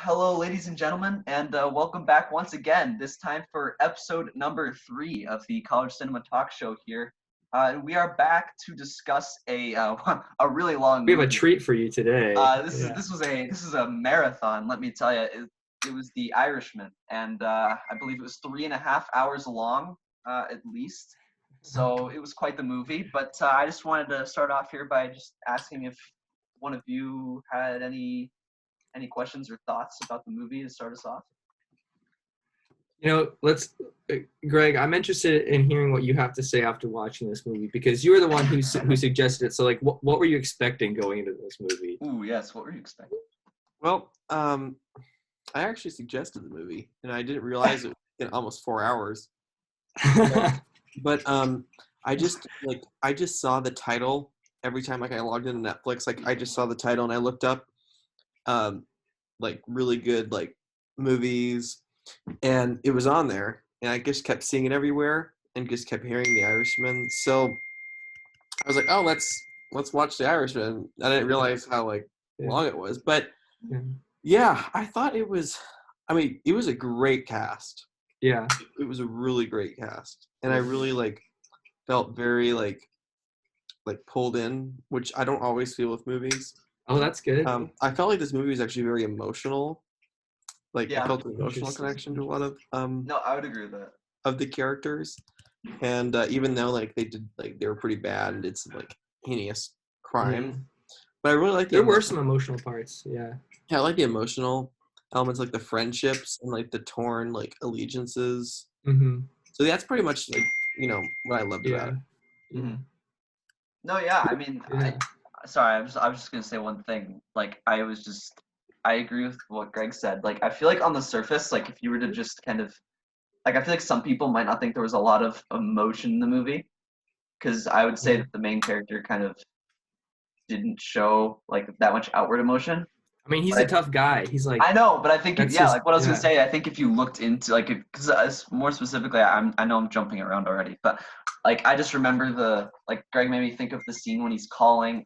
Hello, ladies and gentlemen, and welcome back once again, this time for episode number 3 of the College Cinema Talk Show here. We are back to discuss a really long We have a movie. treat for you today. This is a marathon, let me tell you. It was The Irishman, and I believe it was 3.5 hours long, at least. So it was quite the movie, but I just wanted to start off here by just asking if one of you had any questions or thoughts about the movie to start us off? Greg, I'm interested in hearing what you have to say after watching this movie, because you were the one who suggested it. So, like, what were you expecting going into this movie? Ooh, yes. What were you expecting? Well, I actually suggested the movie, and I didn't realize it was in almost 4 hours. But I just saw the title every time. Like, I logged into Netflix. Like, I just saw the title and I looked up like really good like movies, and it was on there, and I just kept seeing it everywhere and just kept hearing The Irishman. So I was like, oh, let's watch The Irishman. I didn't realize how long it was, but yeah, I thought it was a great cast. Yeah, it was a really great cast, and I really felt very like pulled in, which I don't always feel with movies. Oh, that's good. I felt like this movie was actually very emotional. I felt an emotional connection to a lot of No, I would agree with that. of the characters, and even though they were pretty bad and did some heinous crime, but I really liked there were some emotional parts. Yeah, I like the emotional elements, like the friendships and the torn allegiances. Mm-hmm. So that's pretty much what I loved about it. Mm-hmm. No, yeah, I mean, Yeah. I was just gonna say one thing. I agree with what Greg said. Like, I feel like on the surface, like, if you were to just kind of, like, I feel like some people might not think there was a lot of emotion in the movie, because I would say that the main character kind of didn't show that much outward emotion. I mean, he's a tough guy. He's like, I know, but I think that's like what I was gonna say. I think if you looked into because more specifically, I know I'm jumping around already, but I just remember Greg made me think of the scene when he's calling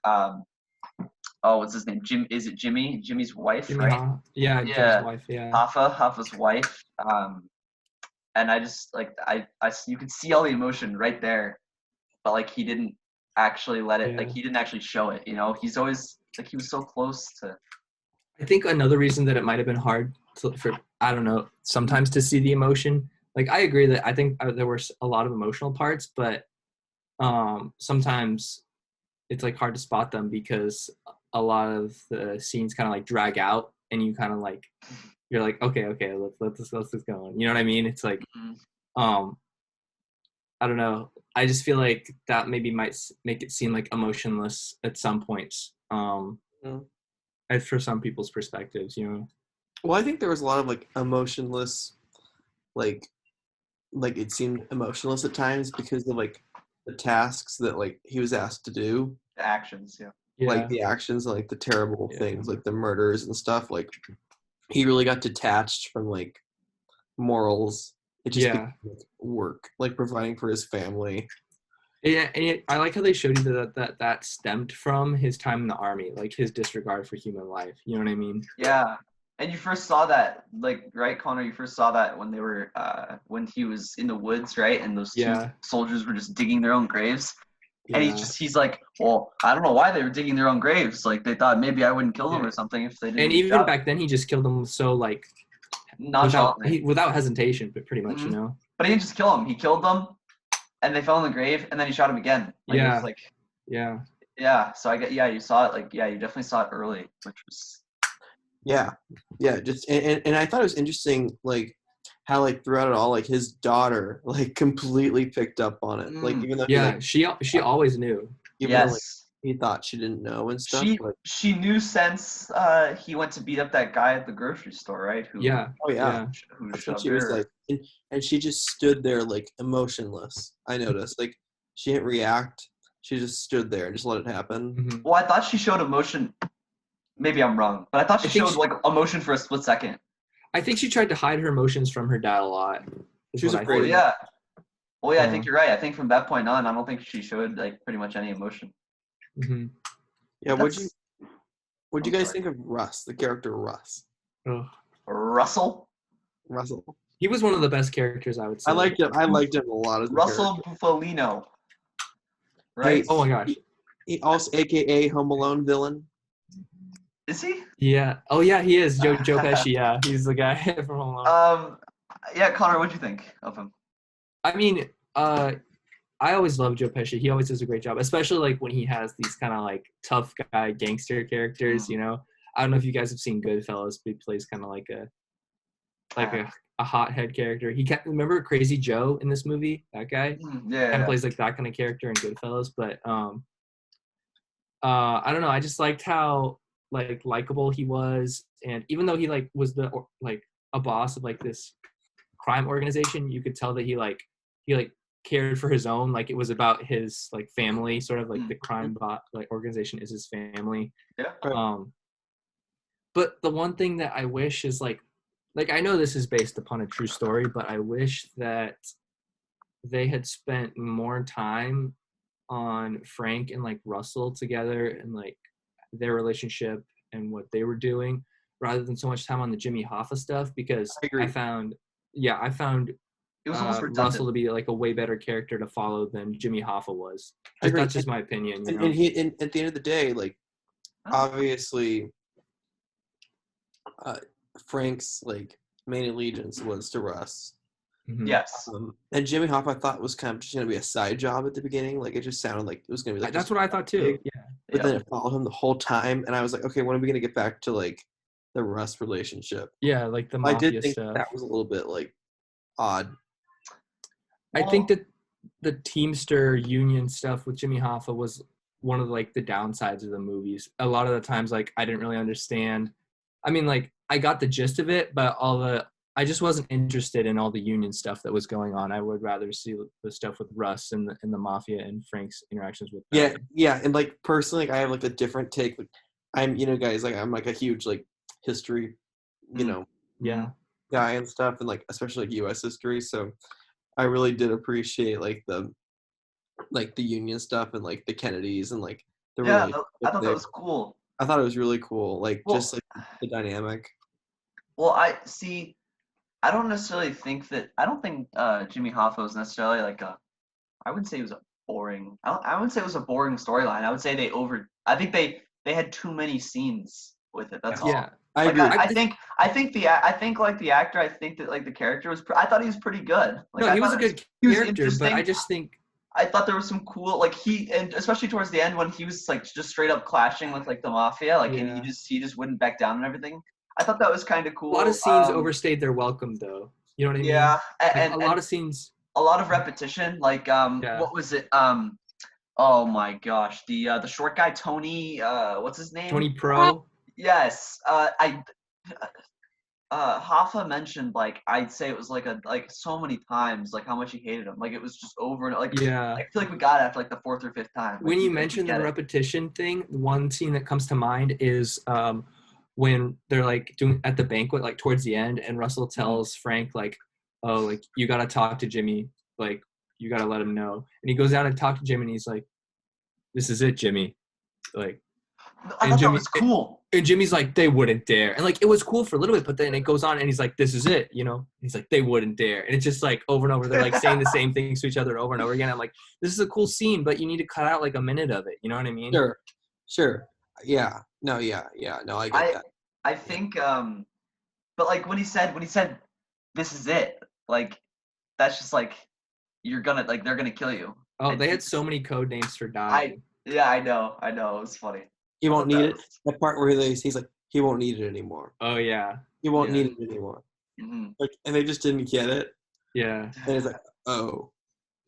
what's his name? Jim? Is it Jimmy? Jimmy's wife, Jimmy right? Yeah, Jimmy's wife. Yeah. Hoffa's wife. And I just you could see all the emotion right there, but he didn't actually let it. Yeah. He didn't actually show it. He's always he was so close to. I think another reason that it might have been hard sometimes to see the emotion. Like, I agree that I think there were a lot of emotional parts, but sometimes it's hard to spot them because a lot of the scenes kind of drag out, and you kind of you're like, okay, let's this going. You know what I mean? It's I don't know. I just feel like that maybe might make it seem emotionless at some points. For some people's perspectives, Well, I think there was a lot of emotionless, it seemed emotionless at times because of the tasks that he was asked to do. The actions, yeah. The actions, the terrible things, the murders and stuff. He really got detached from morals. It just became work, providing for his family. Yeah, and I like how they showed you that stemmed from his time in the army, his disregard for human life. You know what I mean? Yeah, and you first saw that, right, Connor? You first saw that when they were when he was in the woods, right? And those two soldiers were just digging their own graves. Yeah. And he's like, well, I don't know why they were digging their own graves. They thought maybe I wouldn't kill them or something if they didn't. And even back then, he just killed them so without hesitation, but pretty much, But he didn't just kill them. He killed them, and they fell in the grave, and then he shot him again. Yeah. So I get, you saw it. You definitely saw it early, which was. Yeah. Just and I thought it was interesting, how throughout it all, his daughter completely picked up on it. Even though she always knew. Even though, he thought she didn't know and stuff. She knew since he went to beat up that guy at the grocery store, right? Who That's what she was like. And she just stood there emotionless. I noticed. She didn't react. She just stood there and just let it happen. Mm-hmm. Well, I thought she showed emotion. Maybe I'm wrong, but I thought she showed emotion for a split second. I think she tried to hide her emotions from her dad a lot. She was afraid. Well, I think you're right. I think from that point on, I don't think she showed pretty much any emotion. Mm-hmm. Yeah. What'd you guys think of Russ, the character Russ? Oh, Russell. Russell. He was one of the best characters, I would say. I liked him. I liked him a lot as a Russell character. Bufalino. Right? Hey, Oh my gosh. he also, AKA Home Alone villain. Is he? Yeah. Oh yeah, he is. Joe Pesci, yeah. He's the guy from Home Alone. Yeah, Connor, what'd you think of him? I mean, I always love Joe Pesci. He always does a great job, especially like when he has these kind of like tough guy gangster characters, you know. I don't know if you guys have seen Goodfellas, but he plays kind of like a hothead character. He can't remember Crazy Joe in this movie, that guy. Yeah. Kind of plays like that kind of character in Goodfellas, but I don't know, I just liked how like likable he was, and even though he like was the like a boss of like this crime organization, you could tell that he cared for his own, like it was about his like family, sort of like the crime like organization is his family. Yeah. But the one thing that I wish is like I know this is based upon a true story, but I wish that they had spent more time on Frank and like Russell together and like their relationship and what they were doing, rather than so much time on the Jimmy Hoffa stuff, because I agree. I found It was almost redundant. Russell to be like a way better character to follow than Jimmy Hoffa was. That's just my opinion. You know? And at the end of the day, like obviously, Frank's like main allegiance was to Russ. Mm-hmm. Yes. And Jimmy Hoffa, I thought, was kind of just going to be a side job at the beginning. Like it just sounded like it was going to be like That's what I thought too. Yeah. But then it followed him the whole time, and I was like, okay, when are we going to get back to like the Russ relationship? Yeah, like the mafia I did think stuff. that was a little bit like odd. I think that the Teamster union stuff with Jimmy Hoffa was one of like the downsides of the movies. A lot of the times, like I didn't really understand. I mean, like I got the gist of it, but I just wasn't interested in all the union stuff that was going on. I would rather see the stuff with Russ and the mafia and Frank's interactions with them. Yeah, and like personally, like, I have like a different take. Like, I'm, guys, like I'm like a huge like history, guy and stuff, and like especially like U.S. history. So I really did appreciate like the union stuff and like the Kennedys and like the I thought that was cool. I thought it was really cool, like just like the dynamic. Well, I don't necessarily think that. I don't think Jimmy Hoffa was necessarily like I wouldn't say it was a boring. I wouldn't say it was a boring storyline. I would say I think they had too many scenes with it. That's all. Yeah, I agree. I think like the actor. I think that like the character was. I thought he was pretty good. Like, no, he was a good character, but I just think. I thought there was some cool, like and especially towards the end when he was like just straight up clashing with like the mafia, like and he just wouldn't back down and everything. I thought that was kind of cool. A lot of scenes overstayed their welcome, though. You know what I mean? Yeah, like, and a lot of scenes. A lot of repetition. Like what was it? Oh my gosh, the short guy Tony. What's his name? Tony Pro. Yes. Hoffa mentioned like I'd say it was like so many times like how much he hated him. Like it was just over and like I feel like we got it after like the fourth or fifth time. Like, when you mentioned the repetition thing, one scene that comes to mind is when they're like doing at the banquet, like towards the end, and Russell tells Frank like, "Oh, like you gotta talk to Jimmy, like you gotta let him know." And he goes down and talks to Jimmy, and he's like, "This is it, Jimmy." Like, I thought that was cool. And Jimmy's like, "They wouldn't dare." And like it was cool for a little bit, but then it goes on, and he's like, "This is it," you know. He's like, "They wouldn't dare," and it's just like over and over. They're like saying the same things to each other over and over again. I'm like, this is a cool scene, but you need to cut out like a minute of it. You know what I mean? Sure. Yeah. No. I get that. I think, but like when he said, "This is it," like that's just like they're gonna kill you. Oh, they had so many code names for dying. I know. It was funny. He won't need it. That part where he's like, he won't need it anymore. Oh yeah. He won't need it anymore. Mm-hmm. Like, and they just didn't get it. Yeah. And it's like, oh.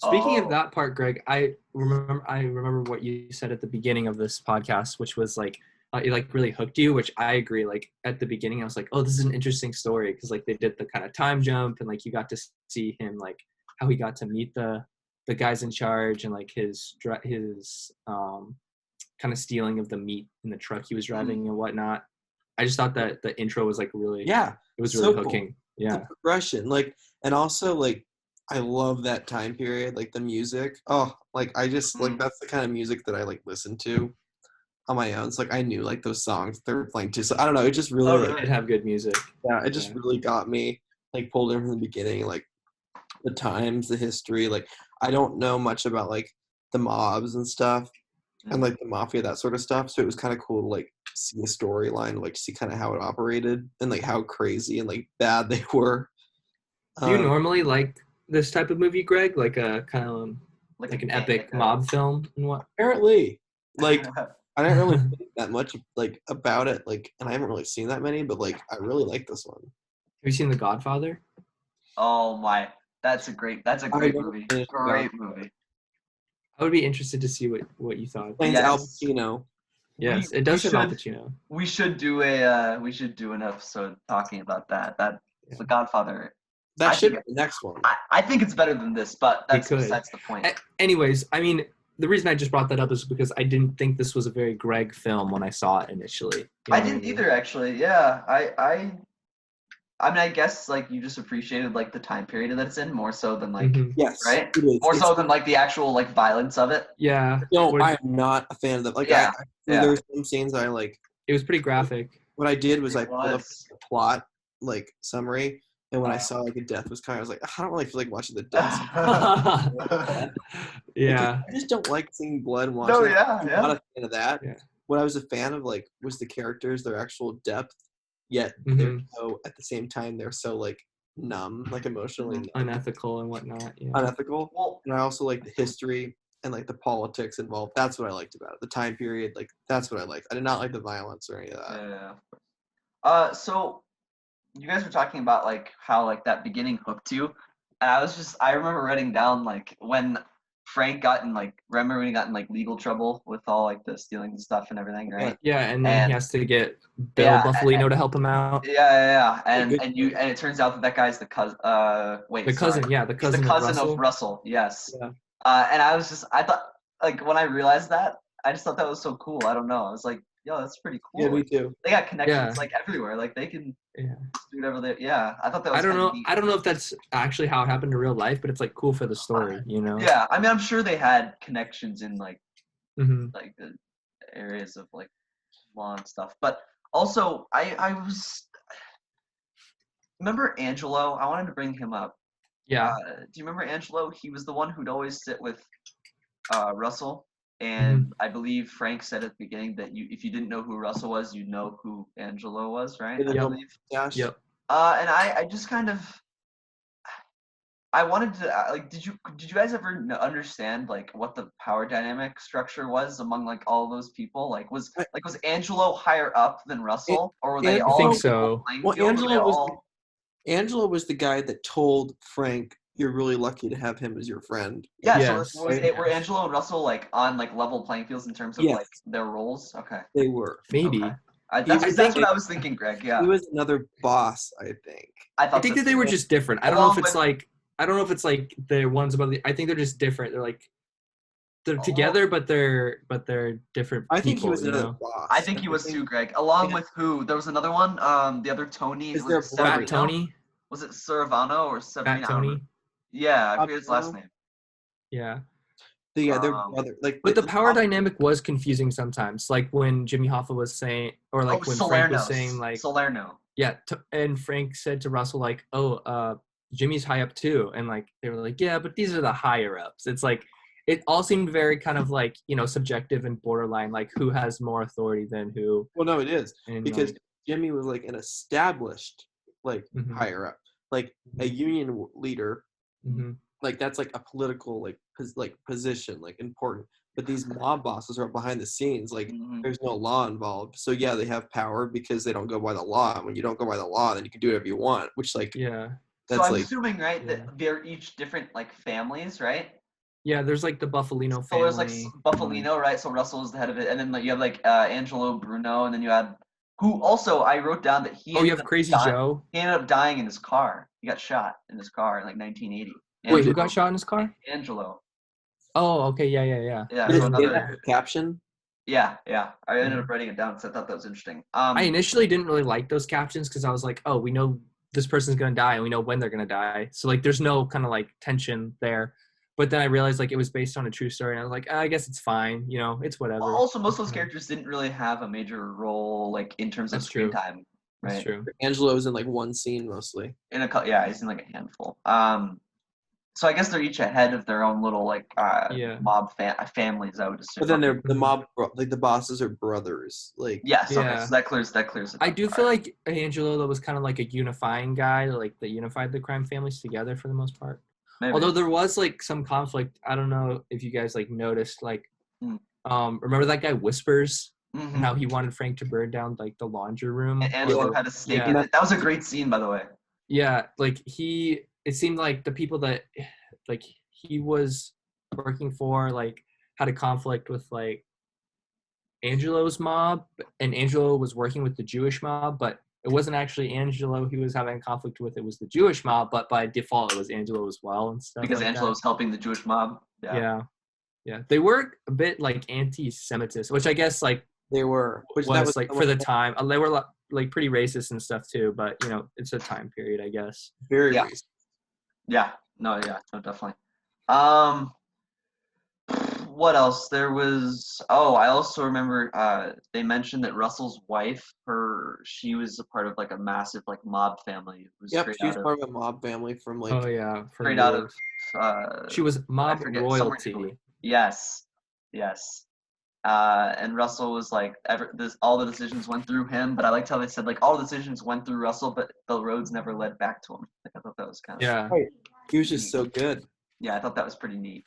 Speaking of that part, Greg, I remember what you said at the beginning of this podcast, which was like, it like really hooked you, which I agree. Like at the beginning, I was like, oh, this is an interesting story because like they did the kind of time jump and like you got to see him like how he got to meet the guys in charge and like his kind of stealing of the meat in the truck he was driving and whatnot. I just thought that the intro was like really it was really hooking. Cool. Yeah, the progression, like, and also like I love that time period, like the music. Oh, like I just like that's the kind of music that I like listen to. on my own. So like I knew like those songs they were playing too. So I don't know. It just really, Oh, like, really? It have good music. yeah, it just Yeah. really got me like pulled in from the beginning, like the times, the history. Like I don't know much about like the mobs and stuff and like the mafia, that sort of stuff. So it was kind of cool to like see the storyline, like see kind of how it operated and like how crazy and like bad they were. Do you normally like this type of movie, Greg? Like a kind of like an epic mob film and what? Apparently, like I didn't really think that much like about it, like, and I haven't really seen that many, but like I really like this one. Have you seen The Godfather? Oh my, that's a great movie. Great movie. I would be interested to see what you thought. Plains Al Pacino. Yes, it does have Al Pacino. We should do an episode talking about that. The Godfather. That should be the next one. I think it's better than this, but that's the point. Anyways, I mean, the rean I just brought that up is because I didn't think this was a very Greg film when I saw it initially. I didn't either, actually. Yeah, I mean, I guess like you just appreciated like the time period that it's in more so than like yes, right? More so than like the actual like violence of it. Yeah. No, I'm not a fan of that. Like there's some scenes I like. It was pretty graphic. What I did was I pulled up the plot like summary, and when I saw like a death was coming, I was like, I don't really feel like watching the death. Yeah. Like, I just don't like seeing blood and watching. No, I'm not a fan of that. Yeah. What I was a fan of like was the characters, their actual depth. Yet they're so at the same time they're so like numb, like emotionally numb. Unethical and whatnot. Yeah. Unethical. Well, and I also like the history and like the politics involved. That's what I liked about it. The time period, like that's what I liked. I did not like the violence or any of that. Yeah. So you guys were talking about like how like that beginning hooked you, and I remember writing down like when Frank got in remember when he got in like legal trouble with all like the stealing and stuff and everything, right? Yeah, and then he has to get Bill Buffalino to help him out. Yeah. And it turns out that guy's the cousin. The cousin of Russell. Yes. Yeah. And I thought like when I realized that, I just thought that was so cool. I don't know. I was like, yo, that's pretty cool. Yeah, me too. They got connections like everywhere. Like they can do whatever they. Yeah, I thought that was. I don't know if that's actually how it happened in real life, but it's like cool for the story, you know. Yeah, I mean, I'm sure they had connections in like like the areas of like law and stuff. But also, I remember Angelo. I wanted to bring him up. Yeah. Do you remember Angelo? He was the one who'd always sit with Russell. And I believe Frank said at the beginning that if you didn't know who Russell was, you'd know who Angelo was, right? I believe. Yep. And I just kind of, I wanted to like, did you guys ever understand like what the power dynamic structure was among like all those people? Like was Angelo higher up than Russell, or were they all? I think so. Well, Angelo was the guy that told Frank, "You're really lucky to have him as your friend." Yeah, yes. So were Angelo and Russell like on like level playing fields in terms of like their roles? Okay. They were. Maybe. Okay. That's what I was thinking, Greg. Yeah. He was another boss, I think. I think that they were just different. I don't know if it's like they're ones above the. I think they're just different. They're like they're together, but they're different. I think people, he was another boss. I think he was too, Greg. Along with who? There was another one. The other Tony. Is there Fat Tony? Was it Saravano or Severino? Fat Tony. Yeah, I forget his last name. Yeah. They're brother. Like, but the power dynamic was confusing sometimes. Like when Jimmy Hoffa was saying, or like when Frank was saying, like Salerno. Yeah, and Frank said to Russell, like, "Oh, Jimmy's high up too," and like they were like, "Yeah, but these are the higher ups." It's like it all seemed very kind of like subjective and borderline, like who has more authority than who. Well, no, it is because Jimmy was like an established higher up, like a union leader. Like that's like a political like position, like important. But these mob bosses are behind the scenes, like there's no law involved. So yeah, they have power because they don't go by the law. When you don't go by the law, then you can do whatever you want. Which that's so I'm assuming that they're each different like families, right? Yeah, there's like the Buffalino family. So there's like Buffalino, right? So Russell is the head of it, and then you have like Angelo Bruno, and then you had who also I wrote down that he. Oh, you have Crazy Joe. He ended up dying in his car. He got shot in his car in like 1980. Wait, who got shot in his car? Angelo. Oh, okay, yeah. Yeah. So another caption. Yeah. I ended up writing it down because I thought that was interesting. I initially didn't really like those captions because I was like, oh, we know this person's gonna die and we know when they're gonna die. So like, there's no kind of like tension there. but then I realized like it was based on a true story, and I was like, I guess it's fine. You know, it's whatever. Well, also, most of those characters didn't really have a major role, like in terms of That's screen true. time, right? That's true. Angelo's in like one scene mostly. Yeah, he's in like a handful. So I guess they're each ahead of their own little like Yeah. mob families, I would assume. But then they're the mob, like the bosses are brothers. Like Yes, okay, Yeah. so that clears it I up. do feel like Angelo though was kind of like a unifying guy, like that unified the crime families together for the most part. Maybe. Although there was like some conflict. I don't know if you guys like noticed, like, remember that guy Whispers and how he wanted Frank to burn down like the laundry room. And Angelo had a stake in it. That was a great scene, by the way. Yeah, like it seemed like the people that like he was working for like had a conflict with like Angelo's mob, and Angelo was working with the Jewish mob, but it wasn't actually Angelo he was having conflict with, it was the Jewish mob, but by default it was Angelo as well and stuff. Because like Angelo was helping the Jewish mob. Yeah. They were a bit like anti-Semitist, which I guess like they were, which was like for the time. They were like pretty racist and stuff too, but you know, it's a time period, I guess. Very racist. Yeah. No, definitely. What else? There was. Oh, I also remember. They mentioned that Russell's wife, she was a part of like a massive like mob family. She was part of a mob family from like. Oh yeah, straight out of. She was mob royalty. Yes. And Russell was like, all the decisions went through him, but I liked how they said like all the decisions went through Russell, but the roads never led back to him. Like, I thought that was kind of. Yeah. Right. He was just so good. Yeah, I thought that was pretty neat.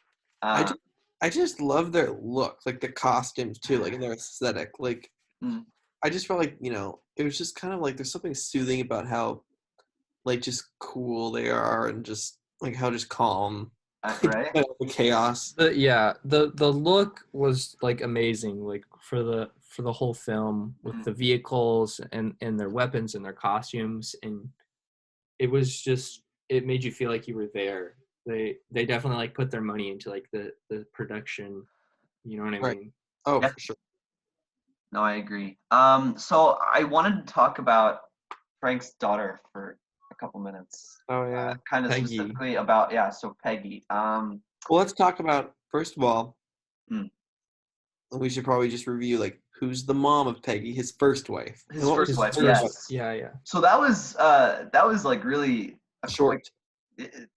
I just love their look, like the costumes too, like in their aesthetic. Like, I just felt like, you know, it was just kind of like there's something soothing about how, like, just cool they are and just like how just calm, right? The chaos. The look was like amazing, like for the whole film with the vehicles and their weapons and their costumes, and it was just it made you feel like you were there. They definitely like put their money into like the production, you know what I mean? Oh, for sure. No, I agree. So I wanted to talk about Frank's daughter for a couple minutes. Oh yeah. Kind of Peggy. specifically about so Peggy. Well, let's talk about first of all. We should probably just review like who's the mom of Peggy, his first wife. His first wife, yes. Yeah. So that was like really short.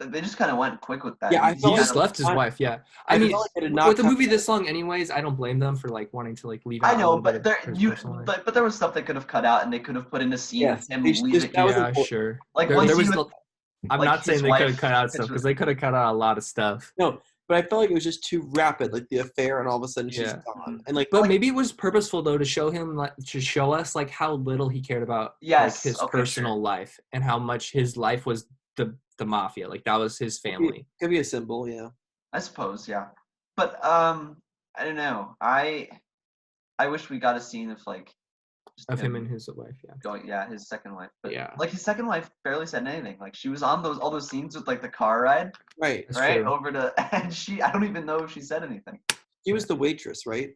They just kind of went quick with that. Yeah, he just left his wife. Yeah, I mean, with a movie this long, anyways, I don't blame them for like wanting to like leave out. I know, but there was stuff they could have cut out, and they could have put in a scene with him leaving. Yeah, sure. Like there was. I'm like not saying they could have cut out stuff because they could have cut out a lot of stuff. No, but I felt like it was just too rapid, like the affair, and all of a sudden she's gone. And like, but maybe it was purposeful though to show him, like, to show us like how little he cared about like, his personal life and how much his life was the mafia. Like that was his family. Could be a symbol, yeah. I suppose, yeah. But I don't know. I wish we got a scene of like of him and his wife, his second wife. But yeah, like his second wife barely said anything. Like she was on all those scenes with like the car ride, right, over to, and I don't even know if she said anything. She was the waitress, right?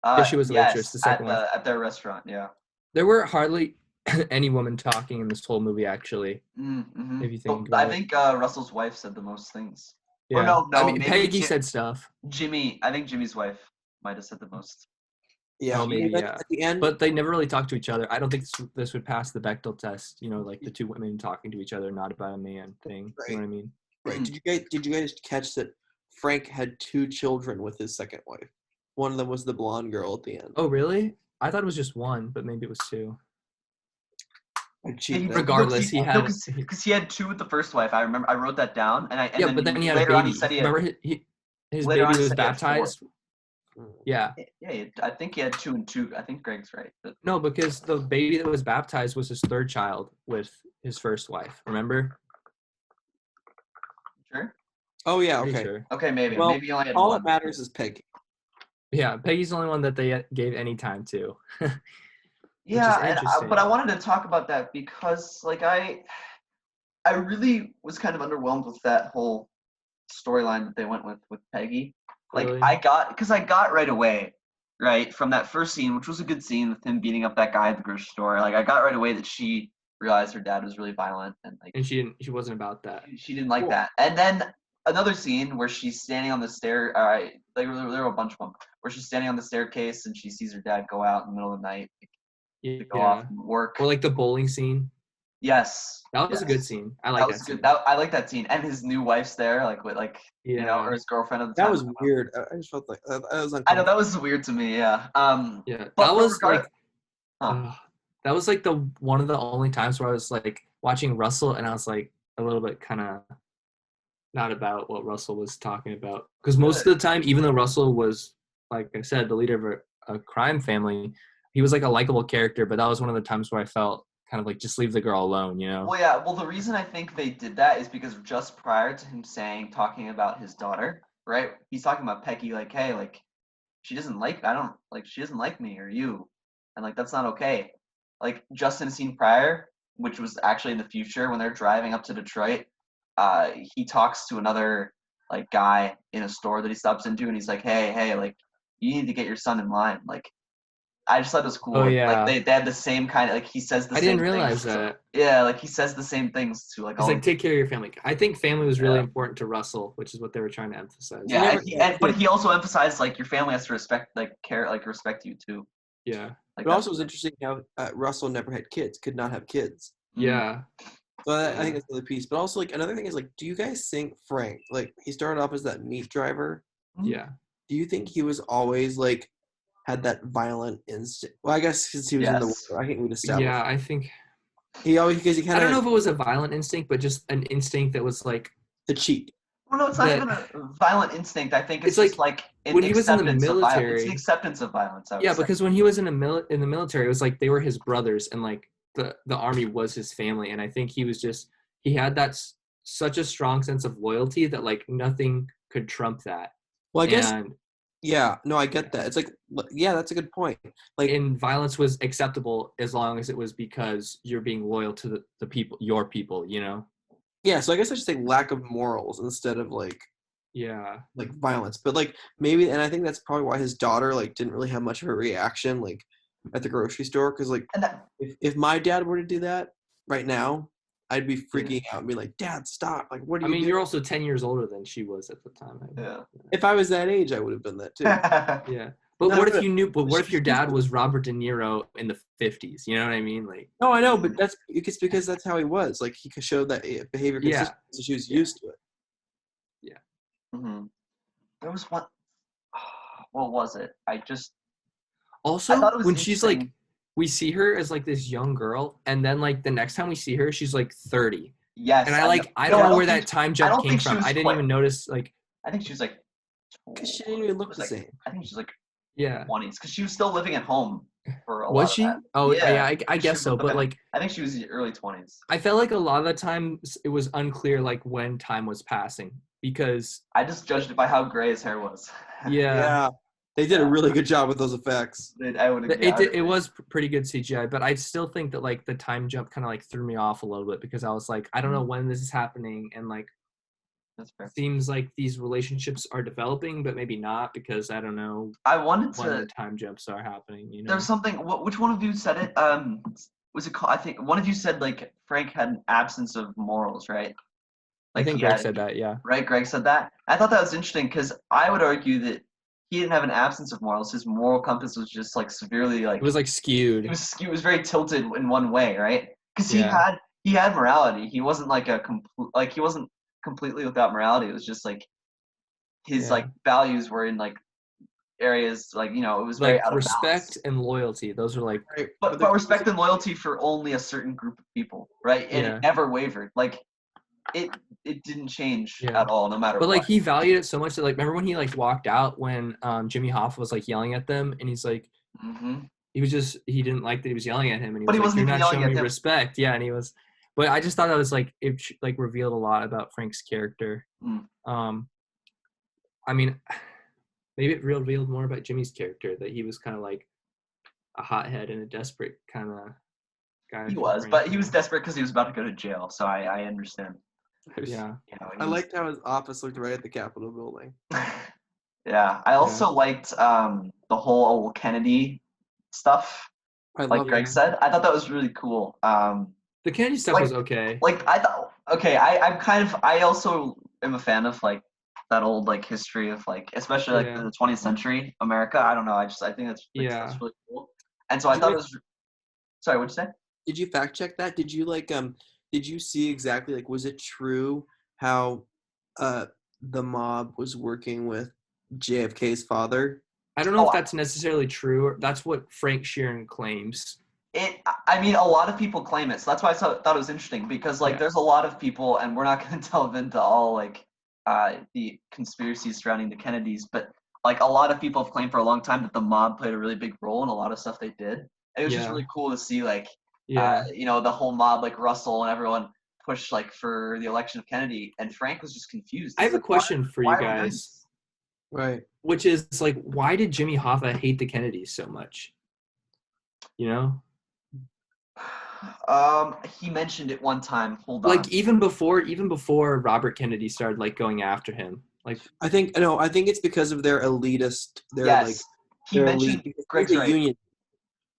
Yeah, she was the waitress. The second wife at their restaurant. Yeah, there were hardly any woman talking in this whole movie, actually. If you think, I think Russell's wife said the most things. Yeah, no, I mean, Peggy said stuff. I think Jimmy's wife might have said the most. Yeah, maybe, at the end, but they never really talked to each other. I don't think this would pass the Bechdel test. You know, like the two women talking to each other, not about a man thing. Right. You know what I mean? Right. Did you guys catch that Frank had 2 children with his second wife? One of them was the blonde girl at the end. Oh, really? I thought it was just one, but maybe it was 2. Regardless, he had because he had 2 with the first wife. I remember I wrote that down, and but then he had a baby. Remember his baby was baptized. Yeah. Yeah, I think he had 2 and 2. I think Greg's right. But... No, because the baby that was baptized was his 3rd child with his first wife. Remember? Sure. Oh yeah. Okay. Sure. Okay, maybe. Well, maybe only had all one. that matters is Peggy. Yeah, Peggy's the only one that they gave any time to. Yeah, but I wanted to talk about that because, like, I really was kind of underwhelmed with that whole storyline that they went with Peggy. Like, really? I got right away, right, from that first scene, which was a good scene with him beating up that guy at the grocery store. Like, I got right away that she realized her dad was really violent, and like, and she wasn't about that. She didn't like that, and then another scene where she's standing on the stair. Like there were a bunch of them where she's standing on the staircase and she sees her dad go out in the middle of the night to go off Yeah. and work. Or like the bowling scene. Yes, That was a good yes. scene. I like That that was scene. good. I like that scene, and his new wife's there, like with like you know, Yeah. or his girlfriend at the That time. was weird. I just felt like that was I know uncomfortable. that was weird to me. Yeah. Yeah. But That was like huh. that was like the one of the only times where I was like watching Russell and I was like a little bit kind of not about what Russell was talking about. Because most of the time, even though Russell was, like I said, the leader of a crime family, he was like a likable character. But that was one of the times where I felt kind of like just leave the girl alone, you know? Well, yeah. Well, the reason I think they did that is because just prior to him talking about his daughter, right? He's talking about Peggy, like, hey, like, she doesn't like, she doesn't like me or you, and like that's not okay. Like just in a scene prior, which was actually in the future when they're driving up to Detroit, he talks to another like guy in a store that he stops into, and he's like, hey, like, you need to get your son in line, like. I just thought it was cool. Oh, Like yeah. they had the same kind of like he says the I same didn't realize things. that. Yeah, like he says the same things to like He's all like, of take care of your family. I think family was really Yeah. important to Russell, which is what they were trying to emphasize. He Yeah, never got but kids. he also emphasized like your family has to respect, like care, like respect you too. Yeah. Like But that's also, it was interesting how Russell never had kids, could not have kids. Yeah. So I think that's another piece. But also, like another thing is like, do you guys think Frank, like he started off as that meat driver? Yeah. Do you think he was always like had that violent instinct? Well, I guess since he was in the Yes. war, I think we'd established. Yeah, I think He always because he kind I of don't know if it was a violent instinct, but just an instinct that was like the cheat. Well, no, it's not that even a violent instinct. I think it's it's just like like an when he was in the acceptance of violence. It's an military. acceptance of violence. I would Yeah, say. because when he was in the military, it was like they were his brothers, and like the army was his family, and I think he was just he had that such a strong sense of loyalty that like nothing could trump that. Well, I guess And yeah. No, I get that. It's like yeah, that's a good point. Like and violence was acceptable as long as it was because you're being loyal to the people, your people, you know? yeah. So I guess I should say lack of morals instead of Yeah. like violence. But like maybe, and I think that's probably why his daughter like didn't really have much of a reaction like at the grocery store because like And that, if my dad were to do that right now, I'd be freaking out and be like, Dad, stop! Like, what are I you mean, doing? you're also 10 years older than she was at the time. yeah. If I was that age, I would have been that too. Yeah. But No, what no, if you knew, but what if your dad no. was Robert De Niro in the 50s? You know what I mean? Like, No, I know, but that's because that's how he was. Like he could show that behavior yeah. consistency. So she was used to it. Yeah. Mm-hmm. There was one. What was it? I Also, thought it was when she's like, interesting. we see her as like this young girl, and then like the next time we see her, she's like 30. Yes. And I No, don't know where think- that time I jump don't came think she from. was I didn't quite- even notice like I think she was like. Because she didn't even look was the like, same. I think she's like yeah. 20s because she was still living at home for a lot Was of she? that. Oh yeah, I She guess so. moved up But in- like I think she was in the early 20s. I felt like a lot of the times it was unclear like when time was passing because I just judged it by how gray his hair was. yeah, They did a Yeah. really good job with those effects. I would agree. it was pretty good CGI, but I still think that like the time jump kind of like threw me off a little bit because I was like, I don't know when this is happening, and like That's fair. seems like these relationships are developing, but maybe not because I don't know I wanted when the to. time jumps are happening. You know, There's something. Which one of you said it? Was it called? I think one of you said like Frank had an absence of morals, right? I Like think he Greg had, said that. Yeah, right? Greg said that. I thought that was interesting because I would argue that he didn't have an absence of morals. His moral compass was just like severely like it was like skewed. it was very tilted in one way, right? Because Yeah. he had morality. He wasn't like he wasn't completely without morality. It was just like his Yeah. like values were in like areas like it was very Like out of respect balance. and loyalty. Those are like Right. But respect and loyalty for only a certain group of people, right? And Yeah. it never wavered. Like it didn't change Yeah. at all, no matter But what. like he valued it so much that like remember when he like walked out when Jimmy Hoffa was like yelling at them and he's like hmm he didn't like that he was yelling at him and he But was he like wasn't you're even not yelling showing at me him. respect. Yeah, and he was but I just thought that was like it like revealed a lot about Frank's character. Mm. I mean maybe it revealed more about Jimmy's character that he was kind of like a hothead and a desperate kind of guy. He for was, Frank, but he you was know? desperate because he was about to go to jail. So I understand. Yeah. He I was- liked how his office looked right at the Capitol building. Yeah, I also liked the whole Kennedy stuff. I Like love Greg Yeah. said, I thought that was really cool. The Kennedy stuff Like- was okay. Like I thought, okay, I also am a fan of like that old like history of like, especially like Yeah. the 20th century America. I don't know. I think that's like, Yeah. that's really cool. And so I thought it was. Sorry, what'd you say? Did you fact check that? Did you did you see exactly like was it true how the mob was working with JFK's father? I don't know Oh, if that's necessarily true. Or that's what Frank Sheeran claims. I mean, a lot of people claim it, so that's why thought it was interesting because like Yeah. there's a lot of people, and we're not going to delve into all like the conspiracies surrounding the Kennedys, but like a lot of people have claimed for a long time that the mob played a really big role in a lot of stuff they did. And it was just Yeah. really cool to see like Yeah. the whole mob like Russell and everyone push like for the election of Kennedy, and Frank was just confused. I He's have a like, question for why you are we doing guys, this? Right. which is like, why did Jimmy Hoffa hate the Kennedys so much? You know, He mentioned it one time. Hold like on. even before Robert Kennedy started like going after him. Like, I think it's because of their elitist. Yes, he They're mentioned. elite because Greg's he's a right. union.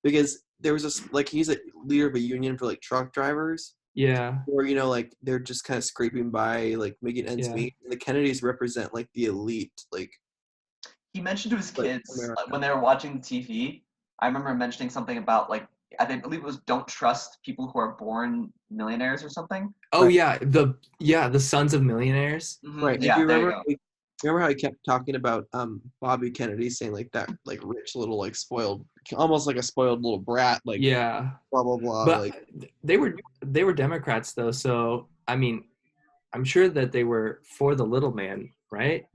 Because there was he's a leader of a union for like truck drivers. yeah, Or like they're just kind of scraping by, like making ends Yeah. meet. And the Kennedys represent like the elite, like He mentioned to his like, kids America. when they were watching TV. I remember mentioning something about like believe it was don't trust people who are born millionaires or something. oh Right. the Sons of Millionaires. Right. And Yeah, do you there you remember? go. Remember how he kept talking about Bobby Kennedy saying like that like rich little like spoiled, almost like a spoiled little brat, like Yeah, blah blah blah. but Like they were Democrats though, so I mean, I'm sure that they were for the little man, right?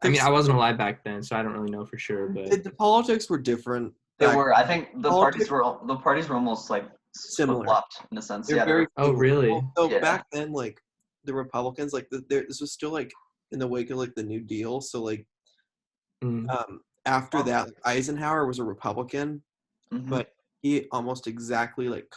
I mean, I wasn't alive back then, so I don't really know for sure, but the politics were different. They back were. I think the Politics- parties were almost like Similar. flip-flopped in a sense. They're Yeah. very oh similar. really? So Yeah. back then, like the Republicans, like this was still like in the wake of like the New Deal. So like Mm. after that, Eisenhower was a Republican, Mhm. but he almost exactly like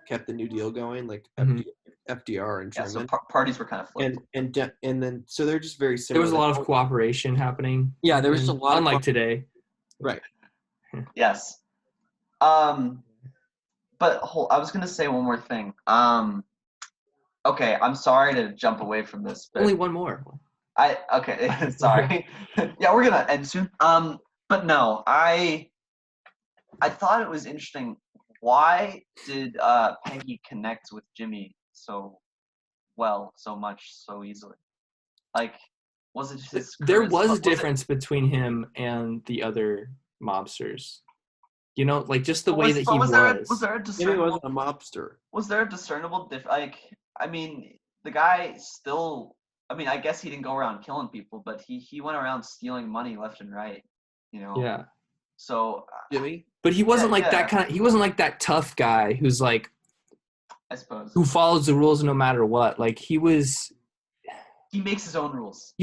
kept the New Deal going, like Mhm. FDR and Yeah, so Truman. parties were kind of flipped. And then so they're just very There similar. was a lot of cooperation happening. Yeah, there was just a lot of unlike today. Right. Yes. But I was gonna say one more thing. Okay, I'm sorry to jump away from this, but Only one more. okay, sorry. Yeah, we're gonna end soon. But no, I thought it was interesting. Why did Peggy connect with Jimmy so well, so much, so easily? Like, was it just his There charisma? was a it- difference between him and the other mobsters. You know, like just the but way that he was there a Jimmy discernible? wasn't a mobster. Was there a discernible like? I mean, the guy still. I mean, I guess he didn't go around killing people, but he went around stealing money left and right. You know. Yeah. So Jimmy? But he wasn't like yeah. that he wasn't like that tough guy who's like I suppose who follows the rules no matter what. Like he makes his own rules.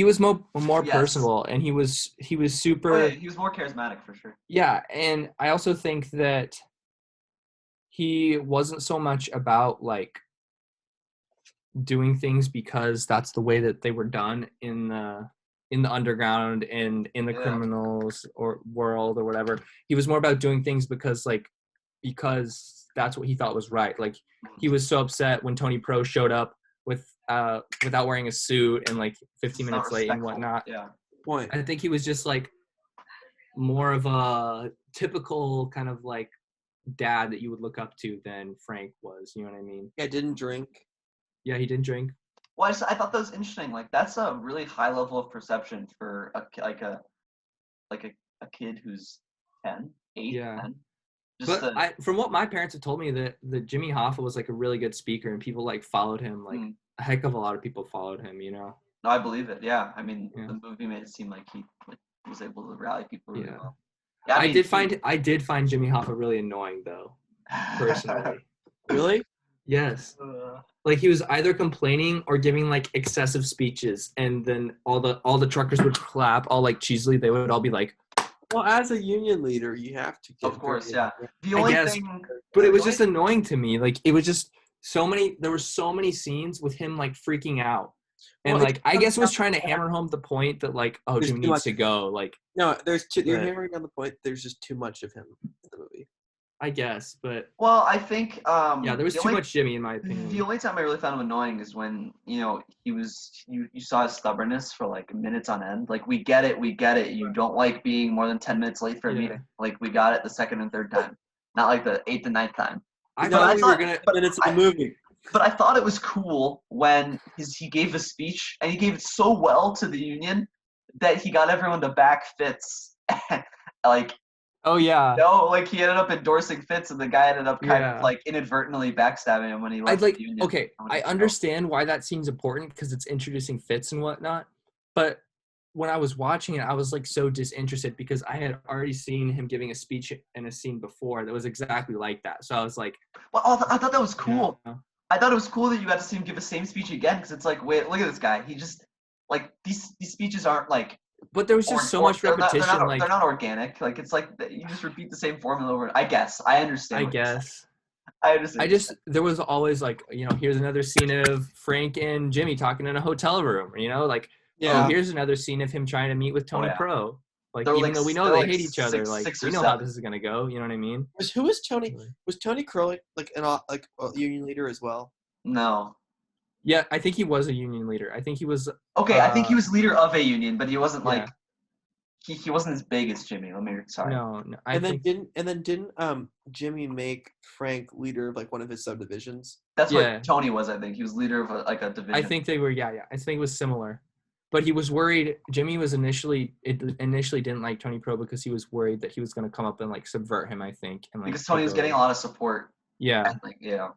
more Yes. personable, and he was super. Oh, yeah, he was more charismatic for sure. Yeah, and I also think that he wasn't so much about like doing things because that's the way that they were done in the underground and in the Yeah. criminals or world or whatever. He was more about doing things because that's what he thought was right. Like he was so upset when Tony Pro showed up without wearing a suit and like 15 It's not minutes late and respectful. whatnot. Yeah. Point. I think he was just like more of a typical kind of like dad that you would look up to than Frank was. You know what I mean? Yeah, didn't drink. Yeah, he didn't drink. Well, I thought that was interesting. Like that's a really high level of perception for a kid who's 10, 8, Yeah. 10. Just But from what my parents have told me, that Jimmy Hoffa was like a really good speaker, and people like followed him. Like a heck of a lot of people followed him. You know. No, I believe it. Yeah, I mean, Yeah. the movie made it seem like he was able to rally people really Yeah. well. Yeah, I did find Jimmy Hoffa really annoying though, personally. Really? Yes. Like he was either complaining or giving like excessive speeches, and then all the truckers would clap all like cheesily. They would all be like, Well, as a union leader, you have to. Of course, yeah. The I only guess, thing, but it was just annoying to me. Like it was just there were so many scenes with him like freaking out. And Well, like I guess it was trying to hammer home the point that like, oh, There's Jimmy too needs much. to go. Like No, you're Right. hammering on the point. There's just too much of him in the movie. I guess, but Well, I think yeah, there was too much Jimmy in my opinion. the only time I really found him annoying is when, you saw his stubbornness for like minutes on end. Like, we get it. You don't like being more than 10 minutes late for a Yeah. meeting. Like, we got it the second and third time, not like the 8th and 9th time. I No, thought we we were were gonna. But it's in the movie. But I thought it was cool when he gave a speech, and he gave it so well to the union that he got everyone to back Fitz. Like, Oh yeah. no, like he ended up endorsing Fitz, and the guy ended up kind Yeah. of like inadvertently backstabbing him when he I'd left like. the union. Okay, I understand why that seems important because it's introducing Fitz and whatnot, but when I was watching it, I was like so disinterested because I had already seen him giving a speech in a scene before that was exactly like that. So I was like, Well, I thought that was cool. yeah. I thought it was cool that you got to see him give the same speech again, because it's like, wait, look at this guy. He just like these speeches aren't like. But there was just so much repetition. They're not organic. Like, it's like you just repeat the same formula over. I guess I understand. I guess. I understand. There was always like, here's another scene of Frank and Jimmy talking in a hotel room, like, Yeah. oh, here's another scene of him trying to meet with Tony Pro. Like, They're even like- though we know they're they like hate each other, six- like, six or we know how seven. this is gonna go. You know what I mean? Who was Tony? Was Tony Crowley like a union leader as well? No. Yeah, I think he was a union leader. I think he was. Okay, I think he was leader of a union, but he wasn't Yeah. like he wasn't as big as Jimmy. Sorry. No. Didn't Jimmy make Frank leader of like one of his subdivisions? That's Yeah. what Tony was. I think he was leader of a division. I think they were. Yeah. I think it was similar, but he was worried. Jimmy was initially didn't like Tony Pro because he was worried that he was going to come up and like subvert him. I think, and like because Tony was getting a lot of support. Yeah. And, like, yeah.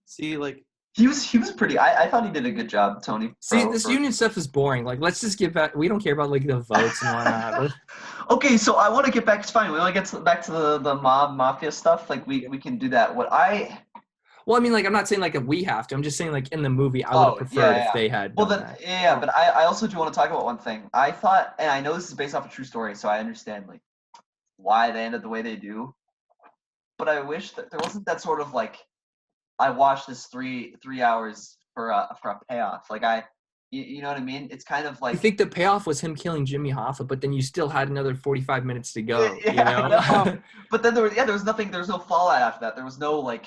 See, like He was pretty. I thought he did a good job, Tony. See, this union stuff is boring. Like, let's just get back. We don't care about like the votes and whatnot. Okay, so I want to get back. It's fine. We want to get back to the mafia stuff. Like, we can do that. Well, I mean, like, I'm not saying like we have to. I'm just saying like in the movie, I would have preferred if they had. Well, done then, that. yeah, but I also do want to talk about one thing. I thought, and I know this is based off a true story, so I understand like why they ended the way they do. But I wish that there wasn't that sort of like, I watched this 3 hours for a payoff. Like you know what I mean? It's kind of like. I think the payoff was him killing Jimmy Hoffa, but then you still had another 45 minutes to go. Yeah, no. But then there was nothing. There was no fallout after that. There was no like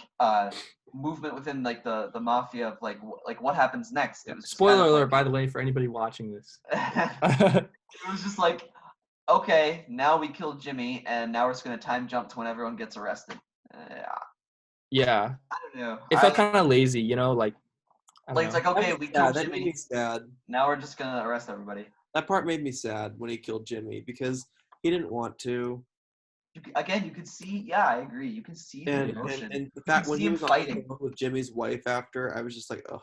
movement within like the mafia of like what happens next. It was Spoiler alert, by the way, for anybody watching this. It was just like, okay, now we killed Jimmy, and now we're just gonna time jump to when everyone gets arrested. Yeah. I don't know. It felt kind of lazy, like. It's like, okay, we killed that made Jimmy. me sad. Now we're just gonna arrest everybody. That part made me sad when he killed Jimmy because he didn't want to. Again, you could see. Yeah, I agree. You can see the emotion. And the fact when see he him was fighting on the phone with Jimmy's wife after, I was just like, ugh.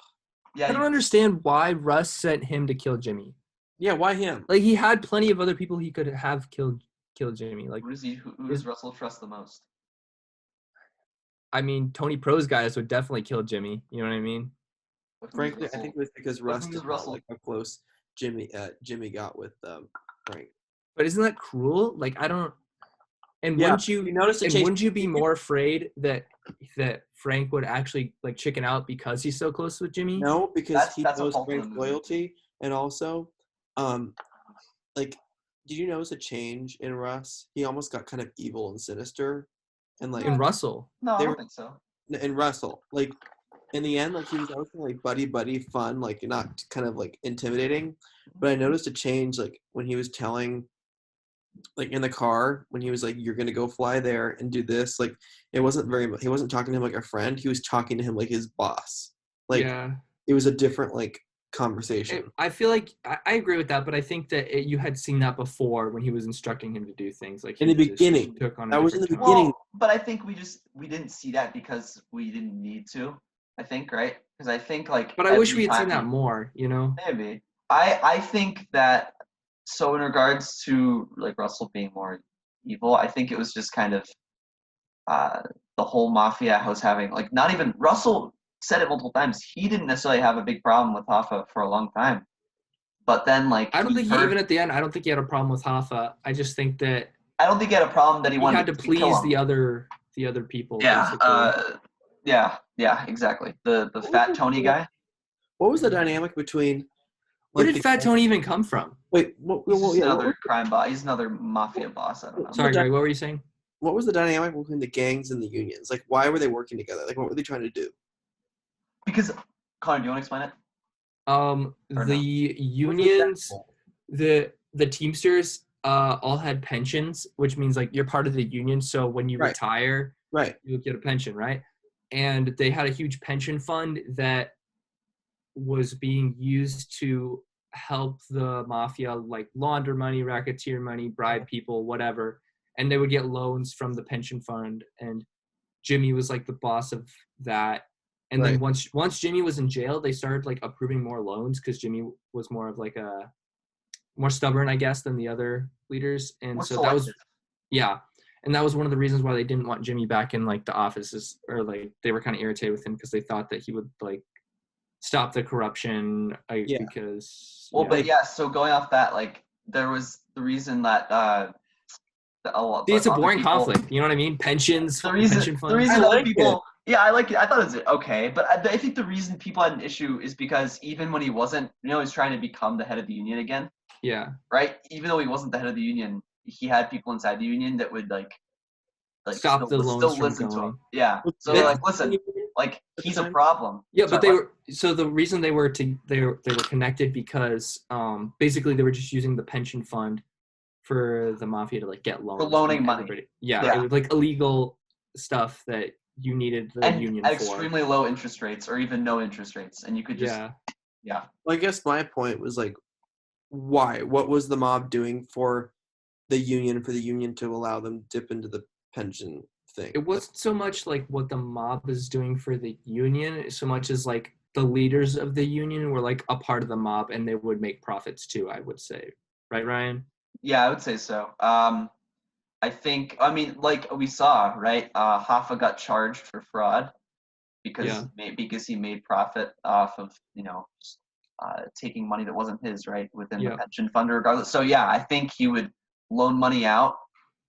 Yeah, I don't understand why Russ sent him to kill Jimmy. Yeah, why him? Like, he had plenty of other people he could have killed Jimmy. Like, who does Russell trust the most? I mean, Tony Pro's guys would definitely kill Jimmy. You know what I mean? Frankly, I think it was because Russ who's did not Russell? like how close Jimmy got with Frank. But isn't that cruel? Like, I don't. And Yeah, wouldn't you notice the and change? wouldn't you be more afraid that Frank would actually like chicken out because he's so close with Jimmy? No, because That's a knows fault of the Frank's movie. loyalty, and also, like, did you notice a change in Russ? He almost got kind of evil and sinister, and like In Russell. No, I They don't were- think so. in Russell, like in the end, like he was always kind of like buddy fun, like not kind of like intimidating. But I noticed a change, like when he was telling, like in the car, when he was like, "You're gonna go fly there and do this," like it wasn't very. He wasn't talking to him like a friend. He was talking to him like his boss. Like Yeah. it was a different like conversation. I feel like I agree with that, but I think that you had seen that before when he was instructing him to do things. Like In the he just beginning. took on a That was in different the tone. beginning. Well, but I think we didn't see that because we didn't need to. I think, right? Because I think like. But I wish every we had seen time that more. You know. Maybe. I think that. So in regards to like Russell being more evil, I think it was just kind of the whole mafia was having like, not even Russell said it multiple times. He didn't necessarily have a big problem with Hoffa for a long time, but then like I don't think heard, even at the end. I don't think he had a problem with Hoffa. I just think that I don't think he had a problem that he he wanted had to please kill him. the other people. Yeah. basically. Yeah. Exactly. The fat Tony guy. What was the dynamic between? Where like, did the- Fat Tony even come from? Wait, He's just another crime boss. He's another mafia boss. I don't know. Sorry, Greg. What were you saying? what was the dynamic between the gangs and the unions? Like, why were they working together? Like, what were they trying to do? Because Connor, do you want to explain it? Or The unions, the Teamsters, all had pensions, which means like you're part of the union. So when you retire, you get a pension, right? And they had a huge pension fund that was being used to help the mafia like launder money, racketeer money, bribe people, whatever. And they would get loans from the pension fund. And Jimmy was like the boss of that. And then once Jimmy was in jail, they started like approving more loans because Jimmy was more of like a more stubborn, I guess, than the other leaders. And More so selective. and that was one of the reasons why they didn't want Jimmy back in like the offices, or like they were kind of irritated with him because they thought that he would like stop the corruption because so going off that, like there was the reason that it's a boring conflict, you know what I mean? Pension funds. The reason other people I like it. I thought it was okay, but I think the reason people had an issue is because even when he wasn't, he was trying to become the head of the union again. Yeah. Right? Even though he wasn't the head of the union, he had people inside the union that would like stop the loans from listen going. to him. Yeah. So they're like, listen, like he's a problem. Yeah, but the reason they were connected because basically they were just using the pension fund for the mafia to like get loans. For loaning money. Yeah. It was like illegal stuff that you needed the union at for. Extremely low interest rates or even no interest rates. And you could just Well, I guess my point was like, why? What was the mob doing for the union to allow them to dip into the pension thing? It wasn't so much like what the mob is doing for the union, so much as like the leaders of the union were like a part of the mob and they would make profits too, I would say. Right, Ryan? Yeah, I would say so. I mean, like we saw, right? Hoffa got charged for fraud because he made profit off of, taking money that wasn't his, right, within the pension fund regardless. So yeah, I think he would loan money out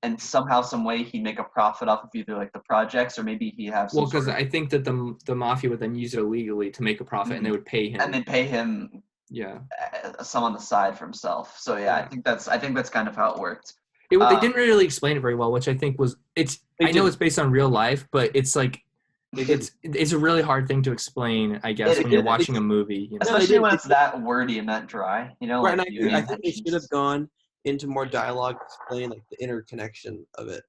and somehow, some way, he'd make a profit off of either like the projects or maybe he'd have some. Well, because I think that the mafia would then use it illegally to make a profit, and they would pay him. And then pay him. Some on the side for himself. So I think that's kind of how it worked. They didn't really explain it very well, which I think was I know it's based on real life, but it's like it's a really hard thing to explain, I guess, when you're watching a movie. You know? Especially when it's that wordy and that dry. Right, and I think they should have gone into more dialogue to explain like the interconnection of it.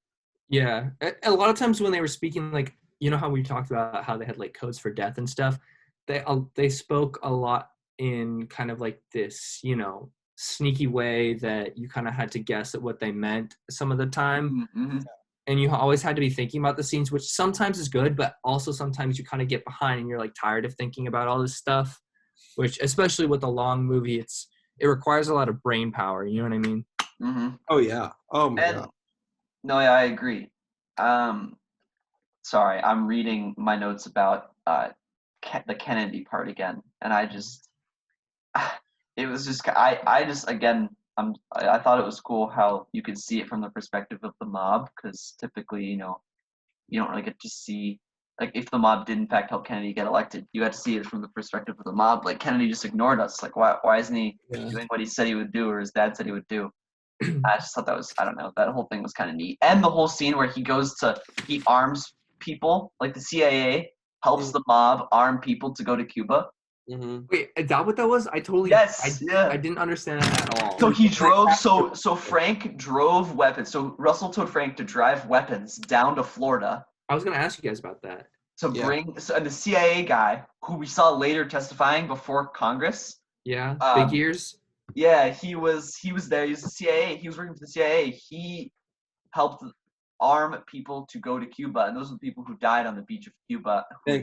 Yeah, a lot of times when they were speaking, like how we talked about how they had like codes for death and stuff, they spoke a lot in kind of like this, sneaky way that you kind of had to guess at what they meant some of the time. Mm-hmm. And you always had to be thinking about the scenes, which sometimes is good, but also sometimes you kind of get behind and you're like tired of thinking about all this stuff, which especially with a long movie, it requires a lot of brain power. You know what I mean? Mm-hmm. Oh yeah. Oh my God. No, yeah, I agree. Sorry, I'm reading my notes about the Kennedy part again, and I just it was just I just again I thought it was cool how you could see it from the perspective of the mob, because typically you don't really get to see, like, if the mob did in fact help Kennedy get elected, you had to see it from the perspective of the mob. Like, Kennedy just ignored us. Like, why isn't he doing what he said he would do, or his dad said he would do? I just thought that was, I don't know, that whole thing was kind of neat. And the whole scene where he arms people, like the CIA helps the mob arm people to go to Cuba. Mm-hmm. Wait, is that what that was? I didn't understand that at all. So he drove. So Frank drove weapons. So Russell told Frank to drive weapons down to Florida. I was gonna ask you guys about that. And the CIA guy who we saw later testifying before Congress. Yeah, big ears. Yeah, he was there. He was the CIA. He was working for the CIA. He helped arm people to go to Cuba, and those are the people who died on the beach of Cuba, who